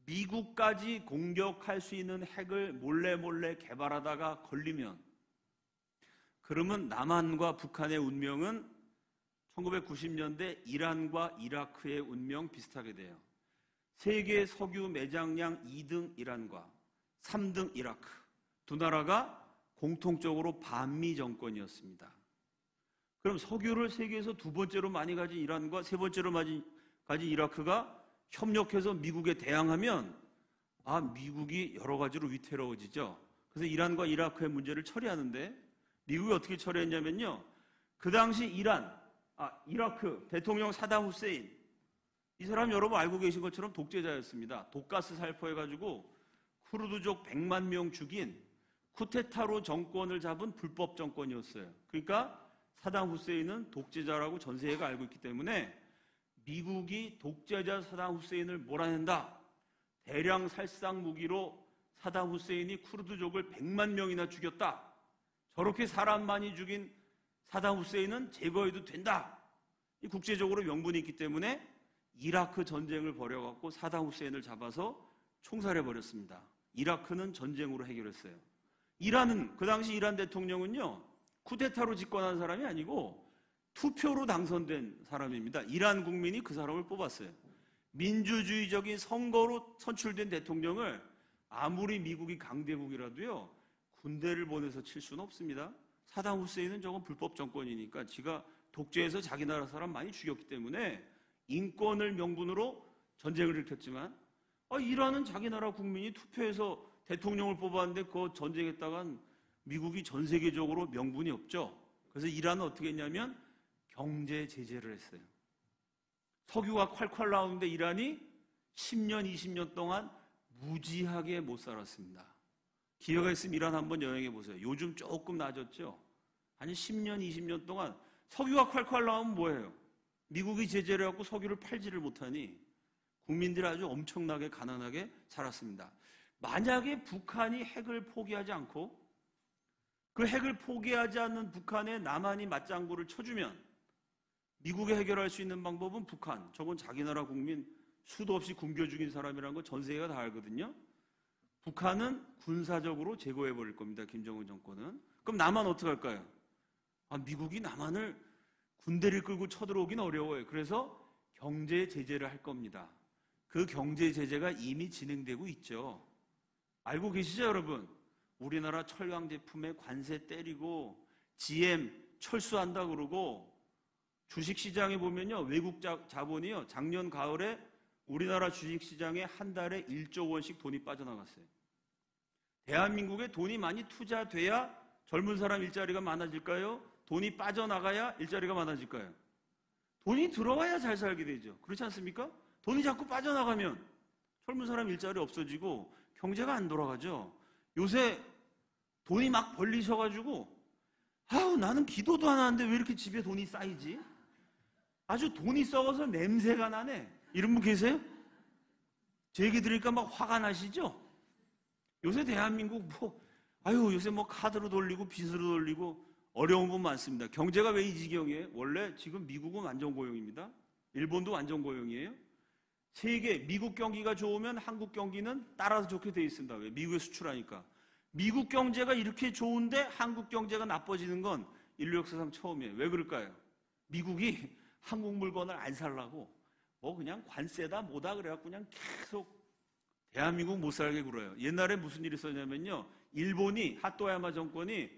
Speaker 1: 미국까지 공격할 수 있는 핵을 몰래 개발하다가 걸리면, 그러면 남한과 북한의 운명은 1990년대 이란과 이라크의 운명 비슷하게 돼요. 세계 석유 매장량 2등 이란과 3등 이라크, 두 나라가 공통적으로 반미 정권이었습니다. 그럼 석유를 세계에서 두 번째로 많이 가진 이란과 세 번째로 많이 가진 이라크가 협력해서 미국에 대항하면, 미국이 여러 가지로 위태로워지죠. 그래서 이란과 이라크의 문제를 처리하는데, 미국이 어떻게 처리했냐면요, 그 당시 이라크 대통령 사담 후세인, 이 사람 여러분 알고 계신 것처럼 독재자였습니다. 독가스 살포해가지고 쿠르드족 100만 명 죽인 쿠데타로 정권을 잡은 불법 정권이었어요. 그러니까 사담 후세인은 독재자라고 전 세계가 알고 있기 때문에 미국이 독재자 사담 후세인을 몰아낸다, 대량 살상 무기로 사담 후세인이 쿠르드족을 100만 명이나 죽였다. 저렇게 사람 많이 죽인 사담 후세인은 제거해도 된다. 이 국제적으로 명분이 있기 때문에 이라크 전쟁을 벌여갖고 사담 후세인을 잡아서 총살해버렸습니다. 이라크는 전쟁으로 해결했어요. 이란은, 그 당시 이란 대통령은요, 쿠데타로 집권한 사람이 아니고 투표로 당선된 사람입니다. 이란 국민이 그 사람을 뽑았어요. 민주주의적인 선거로 선출된 대통령을 아무리 미국이 강대국이라도요, 군대를 보내서 칠 수는 없습니다. 사담 후세인은 저건 불법 정권이니까 지가 독재해서 자기 나라 사람 많이 죽였기 때문에 인권을 명분으로 전쟁을 일으켰지만, 이란은 자기 나라 국민이 투표해서 대통령을 뽑았는데 그 전쟁했다간 미국이 전 세계적으로 명분이 없죠. 그래서 이란은 어떻게 했냐면 경제 제재를 했어요. 석유가 콸콸 나오는데 이란이 10년, 20년 동안 무지하게 못 살았습니다. 기회가 있으면 이란 한번 여행해 보세요. 요즘 조금 나아졌죠. 아니 10년, 20년 동안 석유가 콸콸 나오면 뭐예요? 미국이 제재를 해갖고 석유를 팔지를 못하니 국민들이 아주 엄청나게 가난하게 살았습니다. 만약에 북한이 핵을 포기하지 않고 그 핵을 포기하지 않는 북한에 남한이 맞장구를 쳐주면 미국이 해결할 수 있는 방법은 북한, 저건 자기 나라 국민 수도 없이 굶겨 죽인 사람이라는 거 전 세계가 다 알거든요. 북한은 군사적으로 제거해버릴 겁니다. 김정은 정권은. 그럼 남한 어떻게 할까요? 미국이 남한을 군대를 끌고 쳐들어오긴 어려워요. 그래서 경제 제재를 할 겁니다. 그 경제 제재가 이미 진행되고 있죠. 알고 계시죠, 여러분? 우리나라 철강 제품에 관세 때리고 GM 철수한다 그러고 주식시장에 보면요, 외국 자본이요, 작년 가을에 우리나라 주식시장에 한 달에 1조 원씩 돈이 빠져나갔어요. 대한민국에 돈이 많이 투자돼야 젊은 사람 일자리가 많아질까요? 돈이 빠져나가야 일자리가 많아질까요? 돈이 들어와야 잘 살게 되죠. 그렇지 않습니까? 돈이 자꾸 빠져나가면 젊은 사람 일자리 없어지고 경제가 안 돌아가죠. 요새 돈이 막 벌리셔가지고 나는 기도도 안 하는데 왜 이렇게 집에 돈이 쌓이지? 아주 돈이 썩어서 냄새가 나네. 이런 분 계세요? 제 얘기 들으니까 막 화가 나시죠? 요새 대한민국 요새 카드로 돌리고 빚으로 돌리고 어려운 분 많습니다. 경제가 왜 이 지경이에요? 원래 지금 미국은 완전 고용입니다. 일본도 완전 고용이에요. 세계, 미국 경기가 좋으면 한국 경기는 따라서 좋게 돼 있습니다. 왜? 미국에 수출하니까. 미국 경제가 이렇게 좋은데 한국 경제가 나빠지는 건 인류 역사상 처음이에요. 왜 그럴까요? 미국이 한국 물건을 안 살라고 그냥 관세다 뭐다 그래갖고 그냥 계속 대한민국 못 살게 굴어요. 옛날에 무슨 일이 있었냐면요, 일본이 하토야마 정권이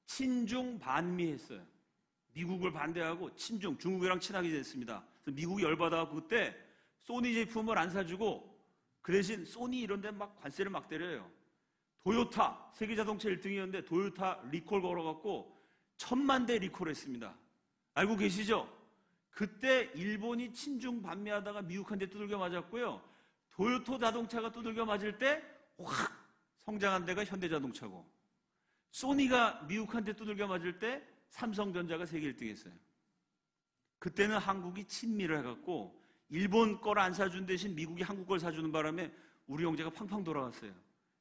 Speaker 1: 친중 반미했어요. 미국을 반대하고 중국이랑 친하게 됐습니다. 그래서 미국이 열받아갖고 그때 소니 제품을 안 사주고 그 대신 소니 이런 데 막 관세를 막 때려요. 도요타, 세계 자동차 1등이었는데 도요타 리콜 걸어갖고 1000만 대 리콜했습니다. 알고 계시죠? 그때 일본이 친중 반미하다가 미국한테 두들겨 맞았고요. 도요타 자동차가 두들겨 맞을 때 확 성장한 데가 현대자동차고, 소니가 미국한테 두들겨 맞을 때 삼성전자가 세계 1등 했어요. 그때는 한국이 친미를 해갖고 일본 걸 안 사준 대신 미국이 한국 걸 사주는 바람에 우리 경제가 팡팡 돌아갔어요.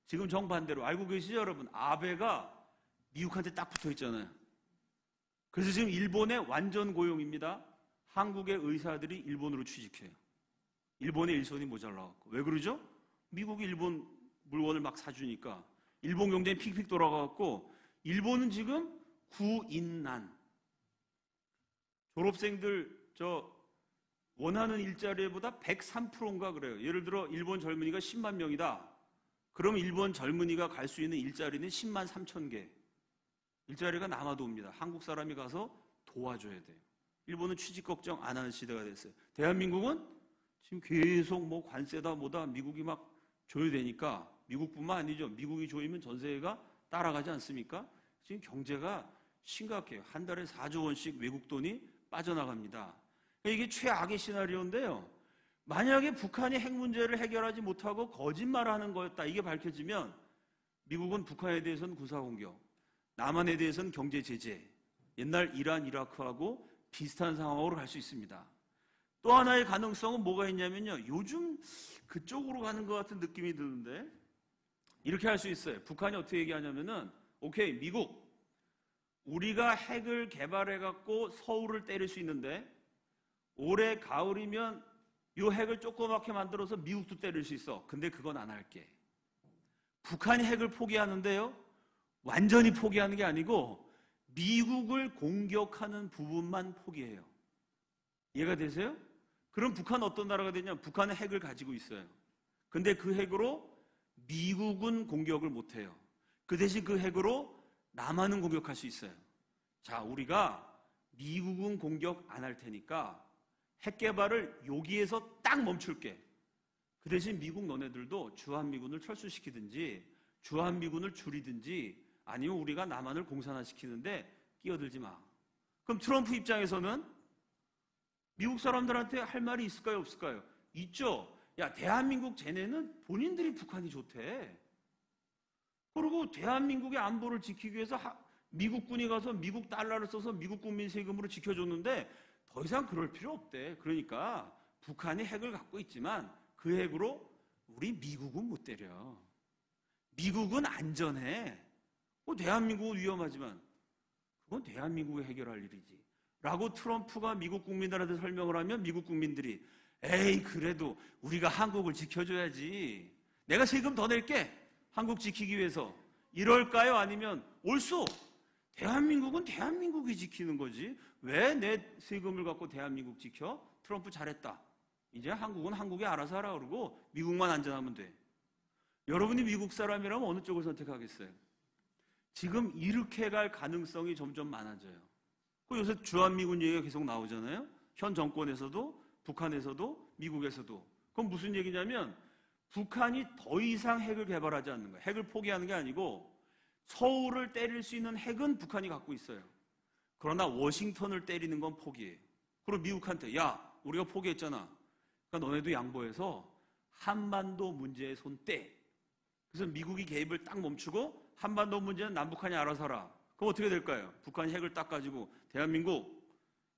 Speaker 1: 지금 정반대로. 알고 계시죠, 여러분? 아베가 미국한테 딱 붙어 있잖아요. 그래서 지금 일본의 완전 고용입니다. 한국의 의사들이 일본으로 취직해요. 일본의 일손이 모자라갖고. 왜 그러죠? 미국이 일본 물건을 막 사주니까 일본 경제는 픽픽 돌아가갖고 일본은 지금 구인난. 졸업생들 원하는 일자리보다 103%인가 그래요. 예를 들어 일본 젊은이가 10만 명이다. 그럼 일본 젊은이가 갈 수 있는 일자리는 10만 3천 개. 일자리가 남아도 옵니다. 한국 사람이 가서 도와줘야 돼요. 일본은 취직 걱정 안 하는 시대가 됐어요. 대한민국은 지금 계속 관세다 뭐다 미국이 막 줘야 되니까, 미국뿐만 아니죠. 미국이 조이면 전 세계가 따라가지 않습니까? 지금 경제가 심각해요. 한 달에 4조 원씩 외국 돈이 빠져나갑니다. 이게 최악의 시나리오인데요. 만약에 북한이 핵 문제를 해결하지 못하고 거짓말하는 거였다, 이게 밝혀지면 미국은 북한에 대해서는 군사공격, 남한에 대해서는 경제 제재, 옛날 이란, 이라크하고 비슷한 상황으로 갈 수 있습니다. 또 하나의 가능성은 뭐가 있냐면요, 요즘 그쪽으로 가는 것 같은 느낌이 드는데, 이렇게 할 수 있어요. 북한이 어떻게 얘기하냐면은, 오케이, 미국, 우리가 핵을 개발해갖고 서울을 때릴 수 있는데 올해 가을이면 이 핵을 조그맣게 만들어서 미국도 때릴 수 있어. 근데 그건 안 할게. 북한이 핵을 포기하는데요, 완전히 포기하는 게 아니고 미국을 공격하는 부분만 포기해요. 이해가 되세요? 그럼 북한은 어떤 나라가 되냐면, 북한은 핵을 가지고 있어요. 근데 그 핵으로 미국은 공격을 못해요. 그 대신 그 핵으로 남한은 공격할 수 있어요. 자, 우리가 미국은 공격 안 할 테니까 핵 개발을 여기에서 딱 멈출게. 그 대신 미국 너네들도 주한미군을 철수시키든지 주한미군을 줄이든지 아니면 우리가 남한을 공산화시키는데 끼어들지 마. 그럼 트럼프 입장에서는 미국 사람들한테 할 말이 있을까요, 없을까요? 있죠. 야, 대한민국 쟤네는 본인들이 북한이 좋대. 그리고 대한민국의 안보를 지키기 위해서 미국군이 가서 미국 달러를 써서 미국 국민 세금으로 지켜줬는데 더 이상 그럴 필요 없대. 그러니까 북한이 핵을 갖고 있지만 그 핵으로 우리 미국은 못 때려. 미국은 안전해. 대한민국은 위험하지만 그건 대한민국이 해결할 일이지 라고 트럼프가 미국 국민들한테 설명을 하면 미국 국민들이 에이, 그래도 우리가 한국을 지켜줘야지. 내가 세금 더 낼게. 한국 지키기 위해서. 이럴까요? 아니면 옳소. 대한민국은 대한민국이 지키는 거지. 왜 내 세금을 갖고 대한민국 지켜? 트럼프 잘했다. 이제 한국은 한국이 알아서 하라 그러고 미국만 안전하면 돼. 여러분이 미국 사람이라면 어느 쪽을 선택하겠어요? 지금 이렇게 갈 가능성이 점점 많아져요. 요새 주한미군 얘기가 계속 나오잖아요. 현 정권에서도 북한에서도 미국에서도. 그건 무슨 얘기냐면 북한이 더 이상 핵을 개발하지 않는 거예요. 핵을 포기하는 게 아니고 서울을 때릴 수 있는 핵은 북한이 갖고 있어요. 그러나 워싱턴을 때리는 건 포기해요. 그리고 미국한테 야, 우리가 포기했잖아. 그러니까 너네도 양보해서 한반도 문제에 손 떼. 그래서 미국이 개입을 딱 멈추고 한반도 문제는 남북한이 알아서 하라. 그럼 어떻게 될까요? 북한이 핵을 딱 가지고 대한민국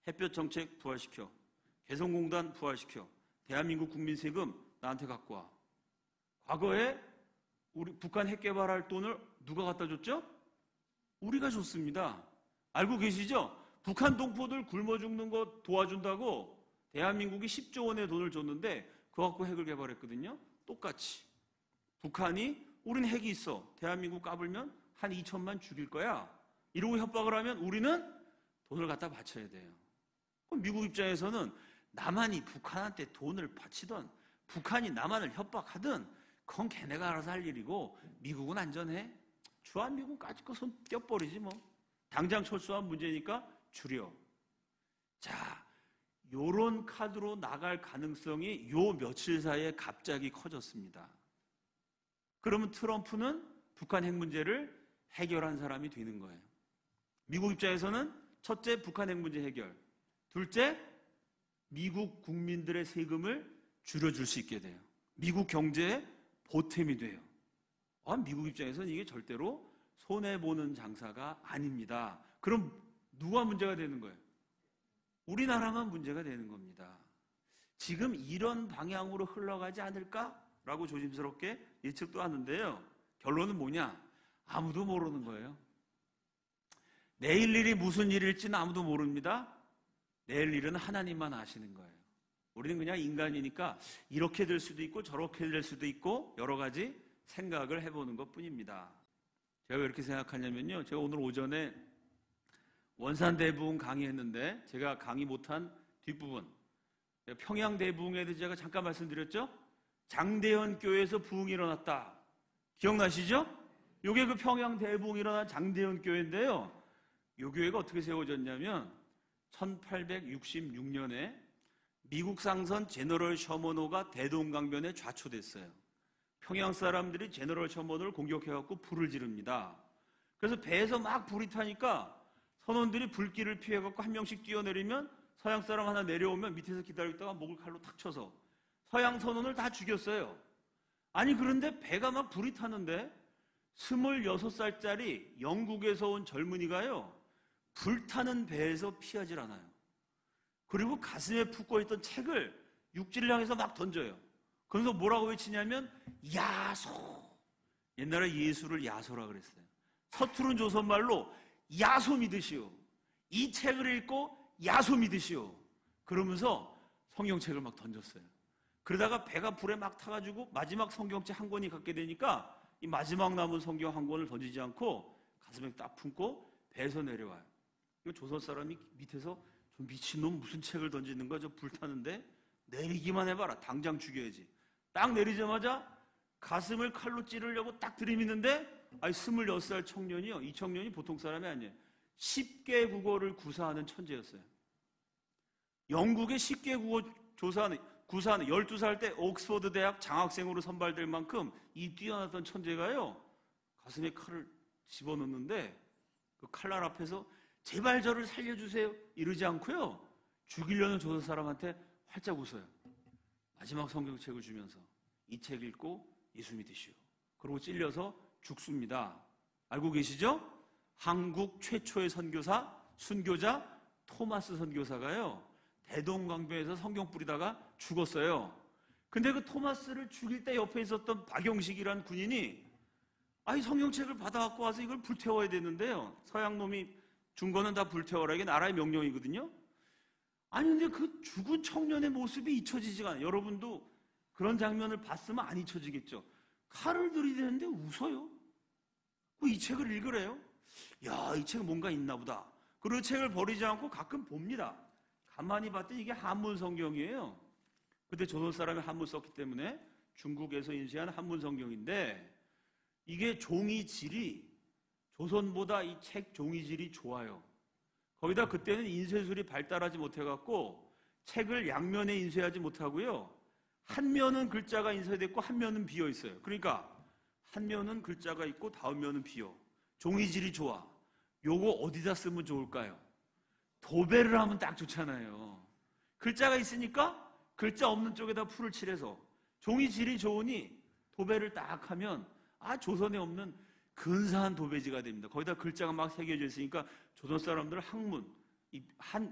Speaker 1: 햇볕 정책 부활시켜. 개성공단 부활시켜. 대한민국 국민 세금 나한테 갖고 와. 과거에 우리 북한 핵 개발할 돈을 누가 갖다 줬죠? 우리가 줬습니다. 알고 계시죠? 북한 동포들 굶어 죽는 거 도와준다고 대한민국이 10조 원의 돈을 줬는데 그거 갖고 핵을 개발했거든요. 똑같이 북한이 우린 핵이 있어. 대한민국 까불면 한 2천만 죽일 거야. 이러고 협박을 하면 우리는 돈을 갖다 바쳐야 돼요. 그럼 미국 입장에서는 남한이 북한한테 돈을 바치던 북한이 남한을 협박하든 그건 걔네가 알아서 할 일이고 미국은 안전해. 주한미군까지 거 손 껴버리지 뭐. 당장 철수한 문제니까 줄여. 자, 요런 카드로 나갈 가능성이 요 며칠 사이에 갑자기 커졌습니다. 그러면 트럼프는 북한 핵 문제를 해결한 사람이 되는 거예요. 미국 입장에서는 첫째, 북한 핵 문제 해결. 둘째, 미국 국민들의 세금을 줄여줄 수 있게 돼요. 미국 경제에 보탬이 돼요. 미국 입장에서는 이게 절대로 손해보는 장사가 아닙니다. 그럼 누가 문제가 되는 거예요? 우리나라만 문제가 되는 겁니다. 지금 이런 방향으로 흘러가지 않을까라고 조심스럽게 예측도 하는데요. 결론은 뭐냐? 아무도 모르는 거예요. 내일 일이 무슨 일일지는 아무도 모릅니다. 내일 일은 하나님만 아시는 거예요. 우리는 그냥 인간이니까 이렇게 될 수도 있고 저렇게 될 수도 있고 여러 가지 생각을 해보는 것뿐입니다. 제가 왜 이렇게 생각하냐면요. 제가 오늘 오전에 원산대부흥 강의했는데 제가 강의 못한 뒷부분, 평양대부흥에 대해서 제가 잠깐 말씀드렸죠? 장대현 교회에서 부흥이 일어났다. 기억나시죠? 이게 그 평양대부흥이 일어난 장대현 교회인데요. 이 교회가 어떻게 세워졌냐면 1866년에 미국 상선 제너럴 셔먼호가 대동강변에 좌초됐어요. 평양 사람들이 제너럴 셔먼호를 공격해갖고 불을 지릅니다. 그래서 배에서 막 불이 타니까 선원들이 불길을 피해갖고 한 명씩 뛰어내리면 서양 사람 하나 내려오면 밑에서 기다리고 있다가 목을 칼로 탁 쳐서 서양 선원을 다 죽였어요. 아니 그런데 배가 막 불이 타는데 26살짜리 영국에서 온 젊은이가요. 불타는 배에서 피하질 않아요. 그리고 가슴에 품고 있던 책을 육지를 향해서 막 던져요. 그래서 뭐라고 외치냐면 야소, 옛날에 예수를 야소라 그랬어요. 서투른 조선말로 야소 믿으시오. 이 책을 읽고 야소 믿으시오. 그러면서 성경책을 막 던졌어요. 그러다가 배가 불에 막 타가지고 마지막 성경책 한 권이 갖게 되니까 이 마지막 남은 성경 한 권을 던지지 않고 가슴에 딱 품고 배에서 내려와요. 조선 사람이 밑에서 저 미친놈 무슨 책을 던지는 거야? 저 불타는데 내리기만 해봐라. 당장 죽여야지. 딱 내리자마자 가슴을 칼로 찌르려고 딱 들이미는데 26살 청년이요. 이 청년이 보통 사람이 아니에요. 10개 국어를 구사하는 천재였어요. 영국의 10개 국어 구사하는 12살 때 옥스퍼드 대학 장학생으로 선발될 만큼 이 뛰어났던 천재가요. 가슴에 칼을 집어넣는데 그 칼날 앞에서 제발 저를 살려주세요 이러지 않고요. 죽이려는 조선 사람한테 활짝 웃어요. 마지막 성경책을 주면서 이 책 읽고 예수 믿으시오. 그리고 찔려서 죽습니다. 알고 계시죠? 한국 최초의 순교자 토마스 선교사가요. 대동강변에서 성경 뿌리다가 죽었어요. 근데 그 토마스를 죽일 때 옆에 있었던 박영식이라는 군인이 성경책을 받아갖고 와서 이걸 불태워야 되는데요. 서양 놈이 준 거는 다 불태워라. 이게 나라의 명령이거든요. 근데 그 죽은 청년의 모습이 잊혀지지가 않아요. 여러분도 그런 장면을 봤으면 안 잊혀지겠죠. 칼을 들이대는데 웃어요. 이 책을 읽으래요. 야, 이 책은 뭔가 있나 보다. 그리고 책을 버리지 않고 가끔 봅니다. 가만히 봤더니 이게 한문 성경이에요. 그때 조선 사람이 한문 썼기 때문에 중국에서 인쇄한 한문 성경인데 이게 종이질이 조선보다 이 책 종이질이 좋아요. 거기다 그때는 인쇄술이 발달하지 못해갖고 책을 양면에 인쇄하지 못하고요. 한 면은 글자가 인쇄됐고 한 면은 비어 있어요. 그러니까 한 면은 글자가 있고 다음 면은 비어. 종이질이 좋아. 요거 어디다 쓰면 좋을까요? 도배를 하면 딱 좋잖아요. 글자가 있으니까 글자 없는 쪽에다 풀을 칠해서 종이질이 좋으니 도배를 딱 하면 조선에 없는 근사한 도배지가 됩니다. 거기다 글자가 막 새겨져 있으니까 조선 사람들은 학문,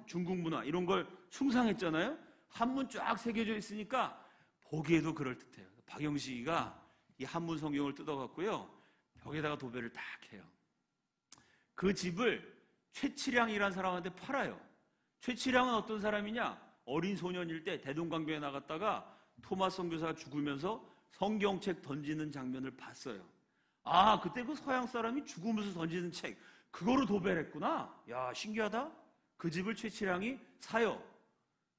Speaker 1: 중국 문화 이런 걸 숭상했잖아요. 한문 쫙 새겨져 있으니까 보기에도 그럴듯해요. 박영식이가 이 한문 성경을 뜯어갖고요. 벽에다가 도배를 딱 해요. 그 집을 최치량이라는 사람한테 팔아요. 최치량은 어떤 사람이냐? 어린 소년일 때 대동강변에 나갔다가 토마스 선교사가 죽으면서 성경책 던지는 장면을 봤어요. 그때 그 서양 사람이 죽으면서 던지는 책, 그거로 도배를 했구나. 야, 신기하다. 그 집을 최치량이 사요.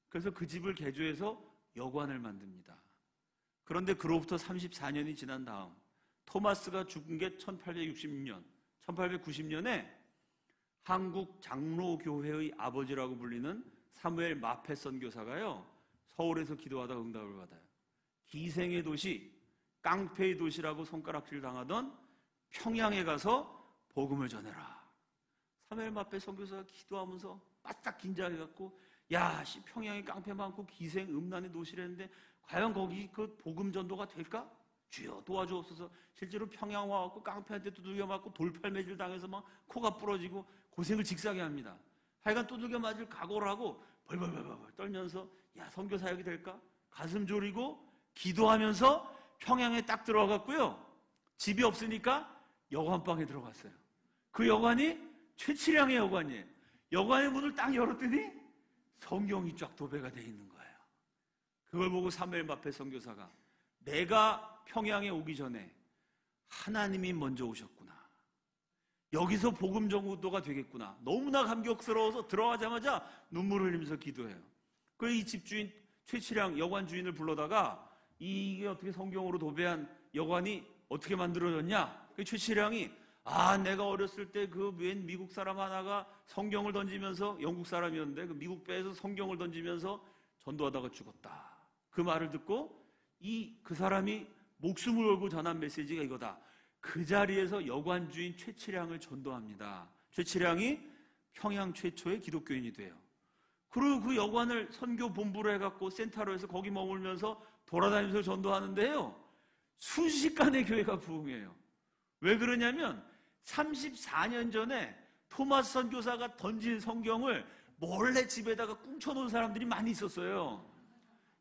Speaker 1: 그래서 그 집을 개조해서 여관을 만듭니다. 그런데 그로부터 34년이 지난 다음 토마스가 죽은 게 1860년, 1890년에 한국 장로교회의 아버지라고 불리는 사무엘 마페 선교사가요. 서울에서 기도하다가 응답을 받아요. 기생의 도시, 깡패의 도시라고 손가락질 당하던 평양에 가서 복음을 전해라. 사무엘 마페 선교사가 기도하면서 바싹 긴장해갖고 평양에 깡패 많고 기생 음란의 도시라는데 과연 거기 그 복음 전도가 될까? 주여 도와주옵소서. 실제로 평양 와갖고 깡패한테 두들겨 맞고 돌팔매질 당해서 막 코가 부러지고 고생을 직사게 합니다. 하여간 두들겨 맞을 각오를 하고 벌벌벌벌 떨면서 선교 사역이 될까? 가슴 졸이고 기도하면서 평양에 딱 들어갔고요. 집이 없으니까 여관방에 들어갔어요. 그 여관이 최치량의 여관이에요. 여관의 문을 딱 열었더니 성경이 쫙 도배가 돼 있는 거예요. 그걸 보고 사무엘 마페 선교사가 내가 평양에 오기 전에 하나님이 먼저 오셨구나. 여기서 복음 전도가 되겠구나. 너무나 감격스러워서 들어가자마자 눈물을 흘리면서 기도해요. 그래서 이 집주인 최치량 여관 주인을 불러다가 이게 어떻게 성경으로 도배한 여관이 어떻게 만들어졌냐? 최치량이 내가 어렸을 때 그 웬 미국 사람 하나가 성경을 던지면서 영국 사람이었는데 그 미국 배에서 성경을 던지면서 전도하다가 죽었다. 그 말을 듣고 그 사람이 목숨을 걸고 전한 메시지가 이거다. 그 자리에서 여관 주인 최치량을 전도합니다. 최치량이 평양 최초의 기독교인이 돼요. 그리고 그 여관을 선교 본부로 해갖고 센터로 해서 거기 머물면서 돌아다니면서 전도하는데요. 순식간에 교회가 부흥해요. 왜 그러냐면 34년 전에 토마스 선교사가 던진 성경을 몰래 집에다가 꿍쳐놓은 사람들이 많이 있었어요.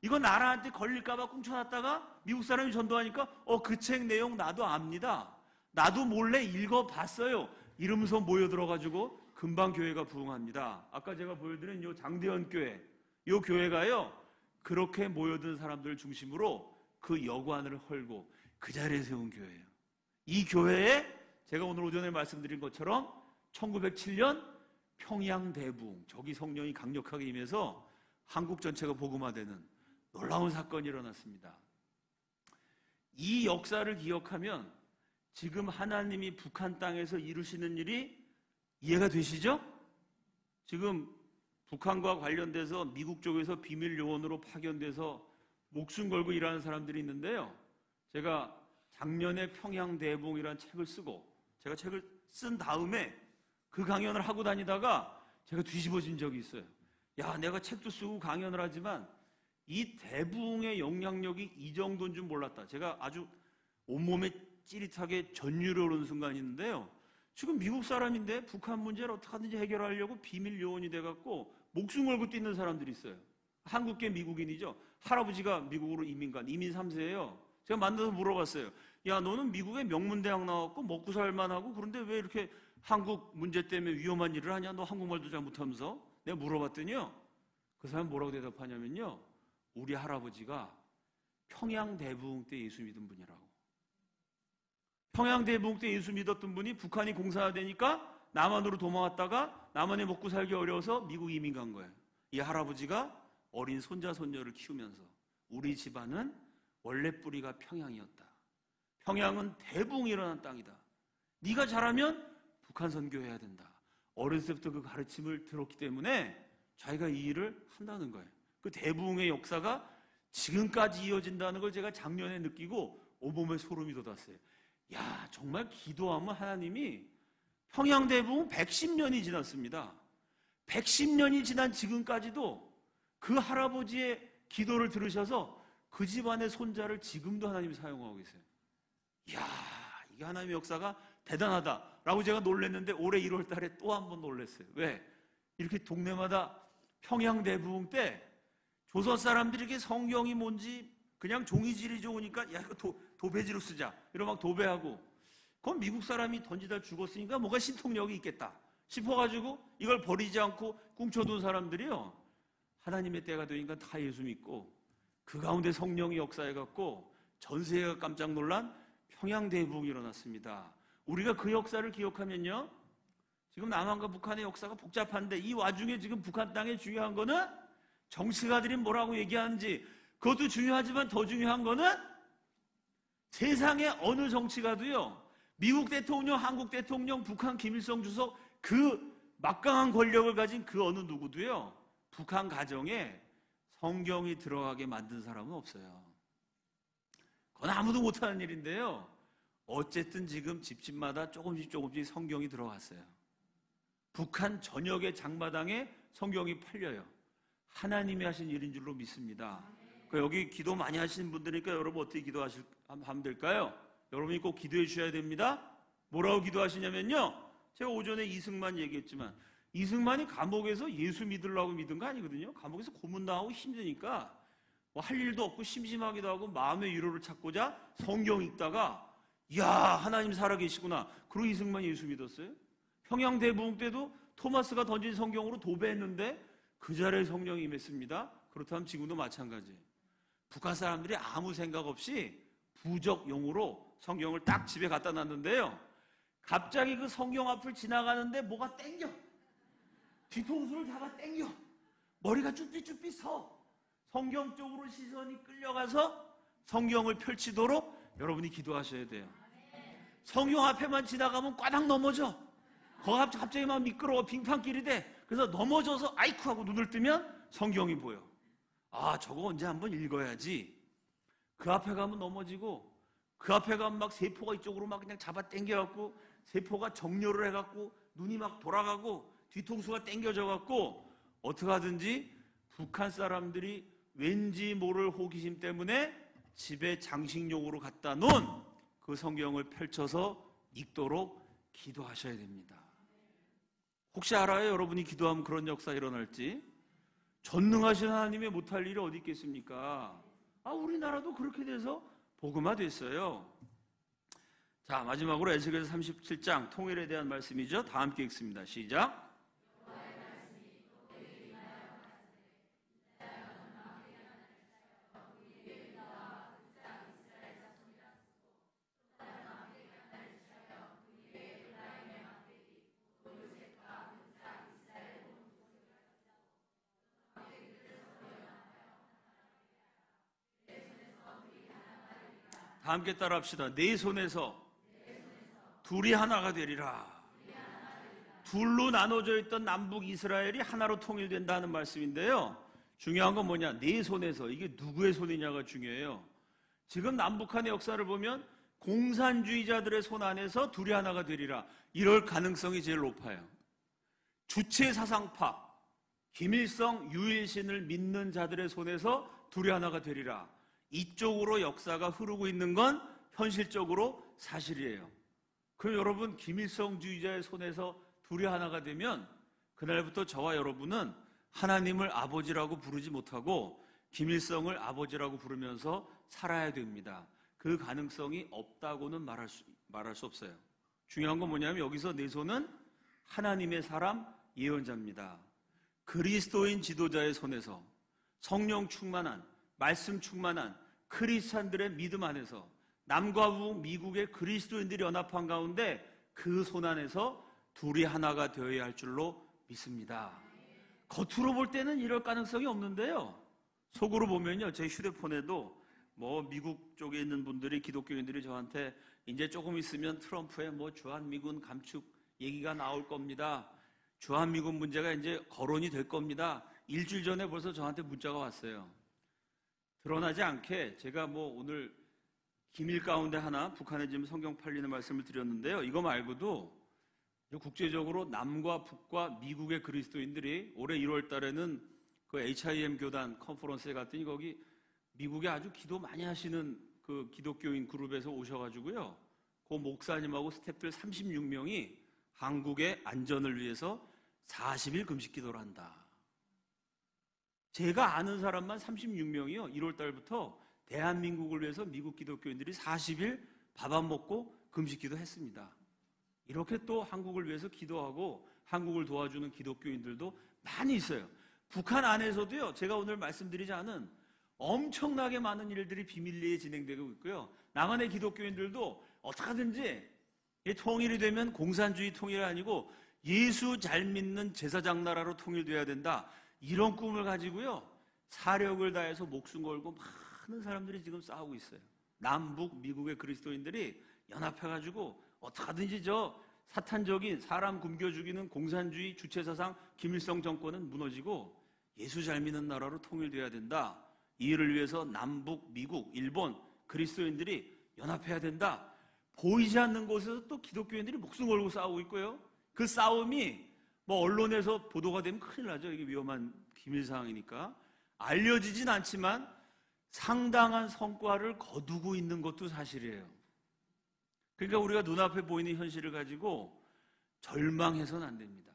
Speaker 1: 이거 나라한테 걸릴까봐 꿍쳐놨다가 미국 사람이 전도하니까 그 책 내용 나도 압니다. 나도 몰래 읽어봤어요. 이러면서 모여들어가지고 금방 교회가 부흥합니다. 아까 제가 보여드린 요 장대현 교회, 요 교회가요, 그렇게 모여든 사람들 중심으로 그 여관을 헐고 그 자리에 세운 교회예요. 이 교회에 제가 오늘 오전에 말씀드린 것처럼 1907년 평양대부흥, 저기 성령이 강력하게 임해서 한국 전체가 복음화되는 놀라운 사건이 일어났습니다. 이 역사를 기억하면 지금 하나님이 북한 땅에서 이루시는 일이 이해가 되시죠? 지금 북한과 관련돼서 미국 쪽에서 비밀 요원으로 파견돼서 목숨 걸고 일하는 사람들이 있는데요. 제가 작년에 평양대부흥이라는 책을 쓰고 제가 책을 쓴 다음에 그 강연을 하고 다니다가 제가 뒤집어진 적이 있어요. 야, 내가 책도 쓰고 강연을 하지만 이 대부흥의 영향력이 이 정도인 줄 몰랐다. 제가 아주 온몸에 찌릿하게 전율이 오르는 순간이 있는데요. 지금 미국 사람인데 북한 문제를 어떻게 하든지 해결하려고 비밀 요원이 돼갖고 목숨 걸고 뛰는 사람들이 있어요. 한국계 미국인이죠. 할아버지가 미국으로 이민 3세예요. 제가 만나서 물어봤어요. 야, 너는 미국의 명문대학 나왔고 먹고 살만하고 그런데 왜 이렇게 한국 문제 때문에 위험한 일을 하냐? 너 한국말도 잘 못하면서. 내가 물어봤더니요. 그 사람 뭐라고 대답하냐면요. 우리 할아버지가 평양대부흥 때 예수 믿은 분이라고. 평양대부흥 때 예수 믿었던 분이 북한이 공산화되니까 남한으로 도망왔다가 남한에 먹고 살기 어려워서 미국 이민 간 거예요. 이 할아버지가 어린 손자 손녀를 키우면서 우리 집안은 원래 뿌리가 평양이었다. 평양은 대부흥이 일어난 땅이다. 네가 잘하면 북한 선교해야 된다. 어렸을 때부터 그 가르침을 들었기 때문에 자기가 이 일을 한다는 거예요. 그 대부흥의 역사가 지금까지 이어진다는 걸 제가 작년에 느끼고 온몸에 소름이 돋았어요. 야, 정말 기도하면 하나님이 평양대부흥 110년이 지났습니다. 110년이 지난 지금까지도 그 할아버지의 기도를 들으셔서 그 집안의 손자를 지금도 하나님이 사용하고 계세요. 이야, 이게 하나님의 역사가 대단하다라고 제가 놀랐는데 올해 1월 달에 또 한 번 놀랐어요. 왜? 이렇게 동네마다 평양대부흥 때 조선 사람들에게 성경이 뭔지 그냥 종이질이 좋으니까 야, 이거 도배지로 쓰자. 이러고 막 도배하고 그건 미국 사람이 던지다 죽었으니까 뭔가 신통력이 있겠다 싶어가지고 이걸 버리지 않고 꿈쳐둔 사람들이요. 하나님의 때가 되니까 다 예수 믿고 그 가운데 성령이 역사해갖고 전 세계가 깜짝 놀란 평양대부흥이 일어났습니다. 우리가 그 역사를 기억하면요. 지금 남한과 북한의 역사가 복잡한데 이 와중에 지금 북한 땅에 중요한 거는 정치가들이 뭐라고 얘기하는지 그것도 중요하지만 더 중요한 거는 세상의 어느 정치가도요. 미국 대통령, 한국 대통령, 북한 김일성 주석 그 막강한 권력을 가진 그 어느 누구도요. 북한 가정에 성경이 들어가게 만든 사람은 없어요. 그건 아무도 못하는 일인데요. 어쨌든 지금 집집마다 조금씩 성경이 들어갔어요. 북한 전역의 장마당에 성경이 팔려요. 하나님이 하신 일인 줄로 믿습니다. 여기 기도 많이 하시는 분들이니까 여러분 어떻게 기도하면 될까요? 여러분이 꼭 기도해 주셔야 됩니다. 뭐라고 기도하시냐면요. 제가 오전에 이승만 얘기했지만 이승만이 감옥에서 예수 믿으려고 믿은 거 아니거든요. 감옥에서 고문당하고 힘드니까 뭐 할 일도 없고 심심하기도 하고 마음의 위로를 찾고자 성경 읽다가 이야, 하나님 살아계시구나. 그러고 이승만이 예수 믿었어요. 평양대부흥 때도 토마스가 던진 성경으로 도배했는데 그 자리에 성령이 임했습니다. 그렇다면 지금도 마찬가지예요. 북한 사람들이 아무 생각 없이 부적용으로 성경을 딱 집에 갖다 놨는데요. 갑자기 그 성경 앞을 지나가는데 뭐가 땡겨. 뒤통수를 잡아 땡겨. 머리가 쭈삣쭈삣 서. 성경 쪽으로 시선이 끌려가서 성경을 펼치도록 여러분이 기도하셔야 돼요. 성경 앞에만 지나가면 꽈당 넘어져. 거기 갑자기 막 미끄러워 빙판길이 돼. 그래서 넘어져서 아이쿠 하고 눈을 뜨면 성경이 보여. 아, 저거 언제 한번 읽어야지. 그 앞에 가면 넘어지고 그 앞에 가면 막 세포가 이쪽으로 막 그냥 잡아 당겨갖고 세포가 정렬을 해갖고 눈이 막 돌아가고 뒤통수가 당겨져갖고 어떻게 하든지 북한 사람들이 왠지 모를 호기심 때문에 집에 장식용으로 갖다 놓은 그 성경을 펼쳐서 읽도록 기도하셔야 됩니다. 혹시 알아요? 여러분이 기도하면 그런 역사 일어날지. 전능하신 하나님의 못할 일이 어디 있겠습니까? 우리나라도 그렇게 돼서 복음화 됐어요. 자, 마지막으로 에스겔서 37장 통일에 대한 말씀이죠. 다 함께 읽습니다. 시작. 다 함께 따라합시다. 내 손에서 둘이 하나가 되리라. 둘로 나눠져 있던 남북 이스라엘이 하나로 통일된다는 말씀인데요. 중요한 건 뭐냐? 내 손에서. 이게 누구의 손이냐가 중요해요. 지금 남북한의 역사를 보면 공산주의자들의 손 안에서 둘이 하나가 되리라. 이럴 가능성이 제일 높아요. 주체 사상파, 김일성, 유일신을 믿는 자들의 손에서 둘이 하나가 되리라. 이쪽으로 역사가 흐르고 있는 건 현실적으로 사실이에요. 그럼 여러분, 김일성주의자의 손에서 둘이 하나가 되면 그날부터 저와 여러분은 하나님을 아버지라고 부르지 못하고 김일성을 아버지라고 부르면서 살아야 됩니다. 그 가능성이 없다고는 말할 수 없어요. 중요한 건 뭐냐면 여기서 내 손은 하나님의 사람 예언자입니다. 그리스도인 지도자의 손에서 성령 충만한, 말씀 충만한 크리스찬들의 믿음 안에서 남과 북 미국의 그리스도인들이 연합한 가운데 그 손 안에서 둘이 하나가 되어야 할 줄로 믿습니다. 겉으로 볼 때는 이럴 가능성이 없는데요. 속으로 보면요, 제 휴대폰에도 미국 쪽에 있는 분들이, 기독교인들이 저한테 이제 조금 있으면 트럼프의 주한미군 감축 얘기가 나올 겁니다. 주한미군 문제가 이제 거론이 될 겁니다. 일주일 전에 벌써 저한테 문자가 왔어요. 드러나지 않게 제가 오늘 기밀 가운데 하나 북한에 지금 성경 팔리는 말씀을 드렸는데요. 이거 말고도 국제적으로 남과 북과 미국의 그리스도인들이 올해 1월 달에는 그 HIM 교단 컨퍼런스에 갔더니 거기 미국에 아주 기도 많이 하시는 그 기독교인 그룹에서 오셔가지고요. 그 목사님하고 스태프들 36명이 한국의 안전을 위해서 40일 금식 기도를 한다. 제가 아는 사람만 36명이요. 1월 달부터 대한민국을 위해서 미국 기독교인들이 40일 밥 안 먹고 금식 기도했습니다. 이렇게 또 한국을 위해서 기도하고 한국을 도와주는 기독교인들도 많이 있어요. 북한 안에서도요, 제가 오늘 말씀드리지 않은 엄청나게 많은 일들이 비밀리에 진행되고 있고요. 남한의 기독교인들도 어떻게든지 통일이 되면 공산주의 통일이 아니고 예수 잘 믿는 제사장 나라로 통일돼야 된다. 이런 꿈을 가지고요, 사력을 다해서 목숨 걸고 많은 사람들이 지금 싸우고 있어요. 남북 미국의 그리스도인들이 연합해가지고 어떻게든지 저 사탄적인 사람 굶겨 죽이는 공산주의 주체사상 김일성 정권은 무너지고 예수 잘 믿는 나라로 통일돼야 된다. 이 일을 위해서 남북, 미국, 일본 그리스도인들이 연합해야 된다. 보이지 않는 곳에서 또 기독교인들이 목숨 걸고 싸우고 있고요. 그 싸움이 언론에서 보도가 되면 큰일 나죠. 이게 위험한 기밀 사항이니까. 알려지진 않지만 상당한 성과를 거두고 있는 것도 사실이에요. 그러니까 우리가 눈앞에 보이는 현실을 가지고 절망해서는 안 됩니다.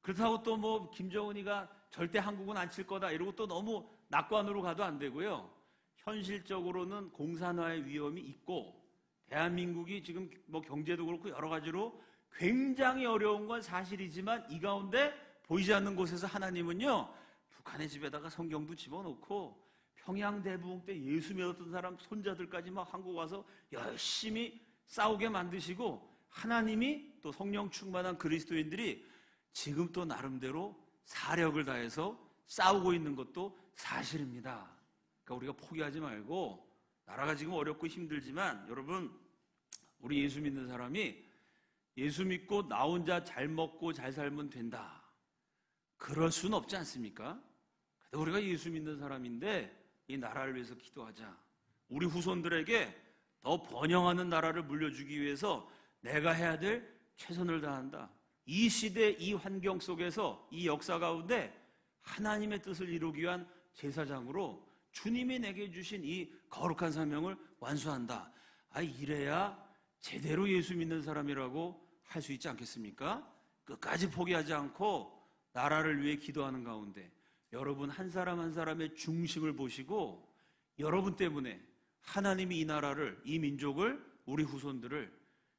Speaker 1: 그렇다고 또 김정은이가 절대 한국은 안 칠 거다 이러고 또 너무 낙관으로 가도 안 되고요. 현실적으로는 공산화의 위험이 있고 대한민국이 지금 경제도 그렇고 여러 가지로 굉장히 어려운 건 사실이지만 이 가운데 보이지 않는 곳에서 하나님은요, 북한의 집에다가 성경도 집어넣고 평양대부흥 때 예수 믿었던 사람 손자들까지 한국 와서 열심히 싸우게 만드시고 하나님이 또 성령 충만한 그리스도인들이 지금 또 나름대로 사력을 다해서 싸우고 있는 것도 사실입니다. 그러니까 우리가 포기하지 말고, 나라가 지금 어렵고 힘들지만 여러분, 우리 예수 믿는 사람이 예수 믿고 나 혼자 잘 먹고 잘 살면 된다. 그럴 수는 없지 않습니까? 그래도 우리가 예수 믿는 사람인데 이 나라를 위해서 기도하자. 우리 후손들에게 더 번영하는 나라를 물려주기 위해서 내가 해야 될 최선을 다한다. 이 시대, 이 환경 속에서 이 역사 가운데 하나님의 뜻을 이루기 위한 제사장으로 주님이 내게 주신 이 거룩한 사명을 완수한다. 이래야 제대로 예수 믿는 사람이라고 할 수 있지 않겠습니까? 끝까지 포기하지 않고 나라를 위해 기도하는 가운데 여러분 한 사람 한 사람의 중심을 보시고 여러분 때문에 하나님이 이 나라를, 이 민족을, 우리 후손들을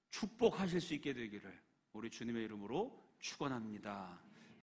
Speaker 1: 축복하실 수 있게 되기를 우리 주님의 이름으로 축원합니다.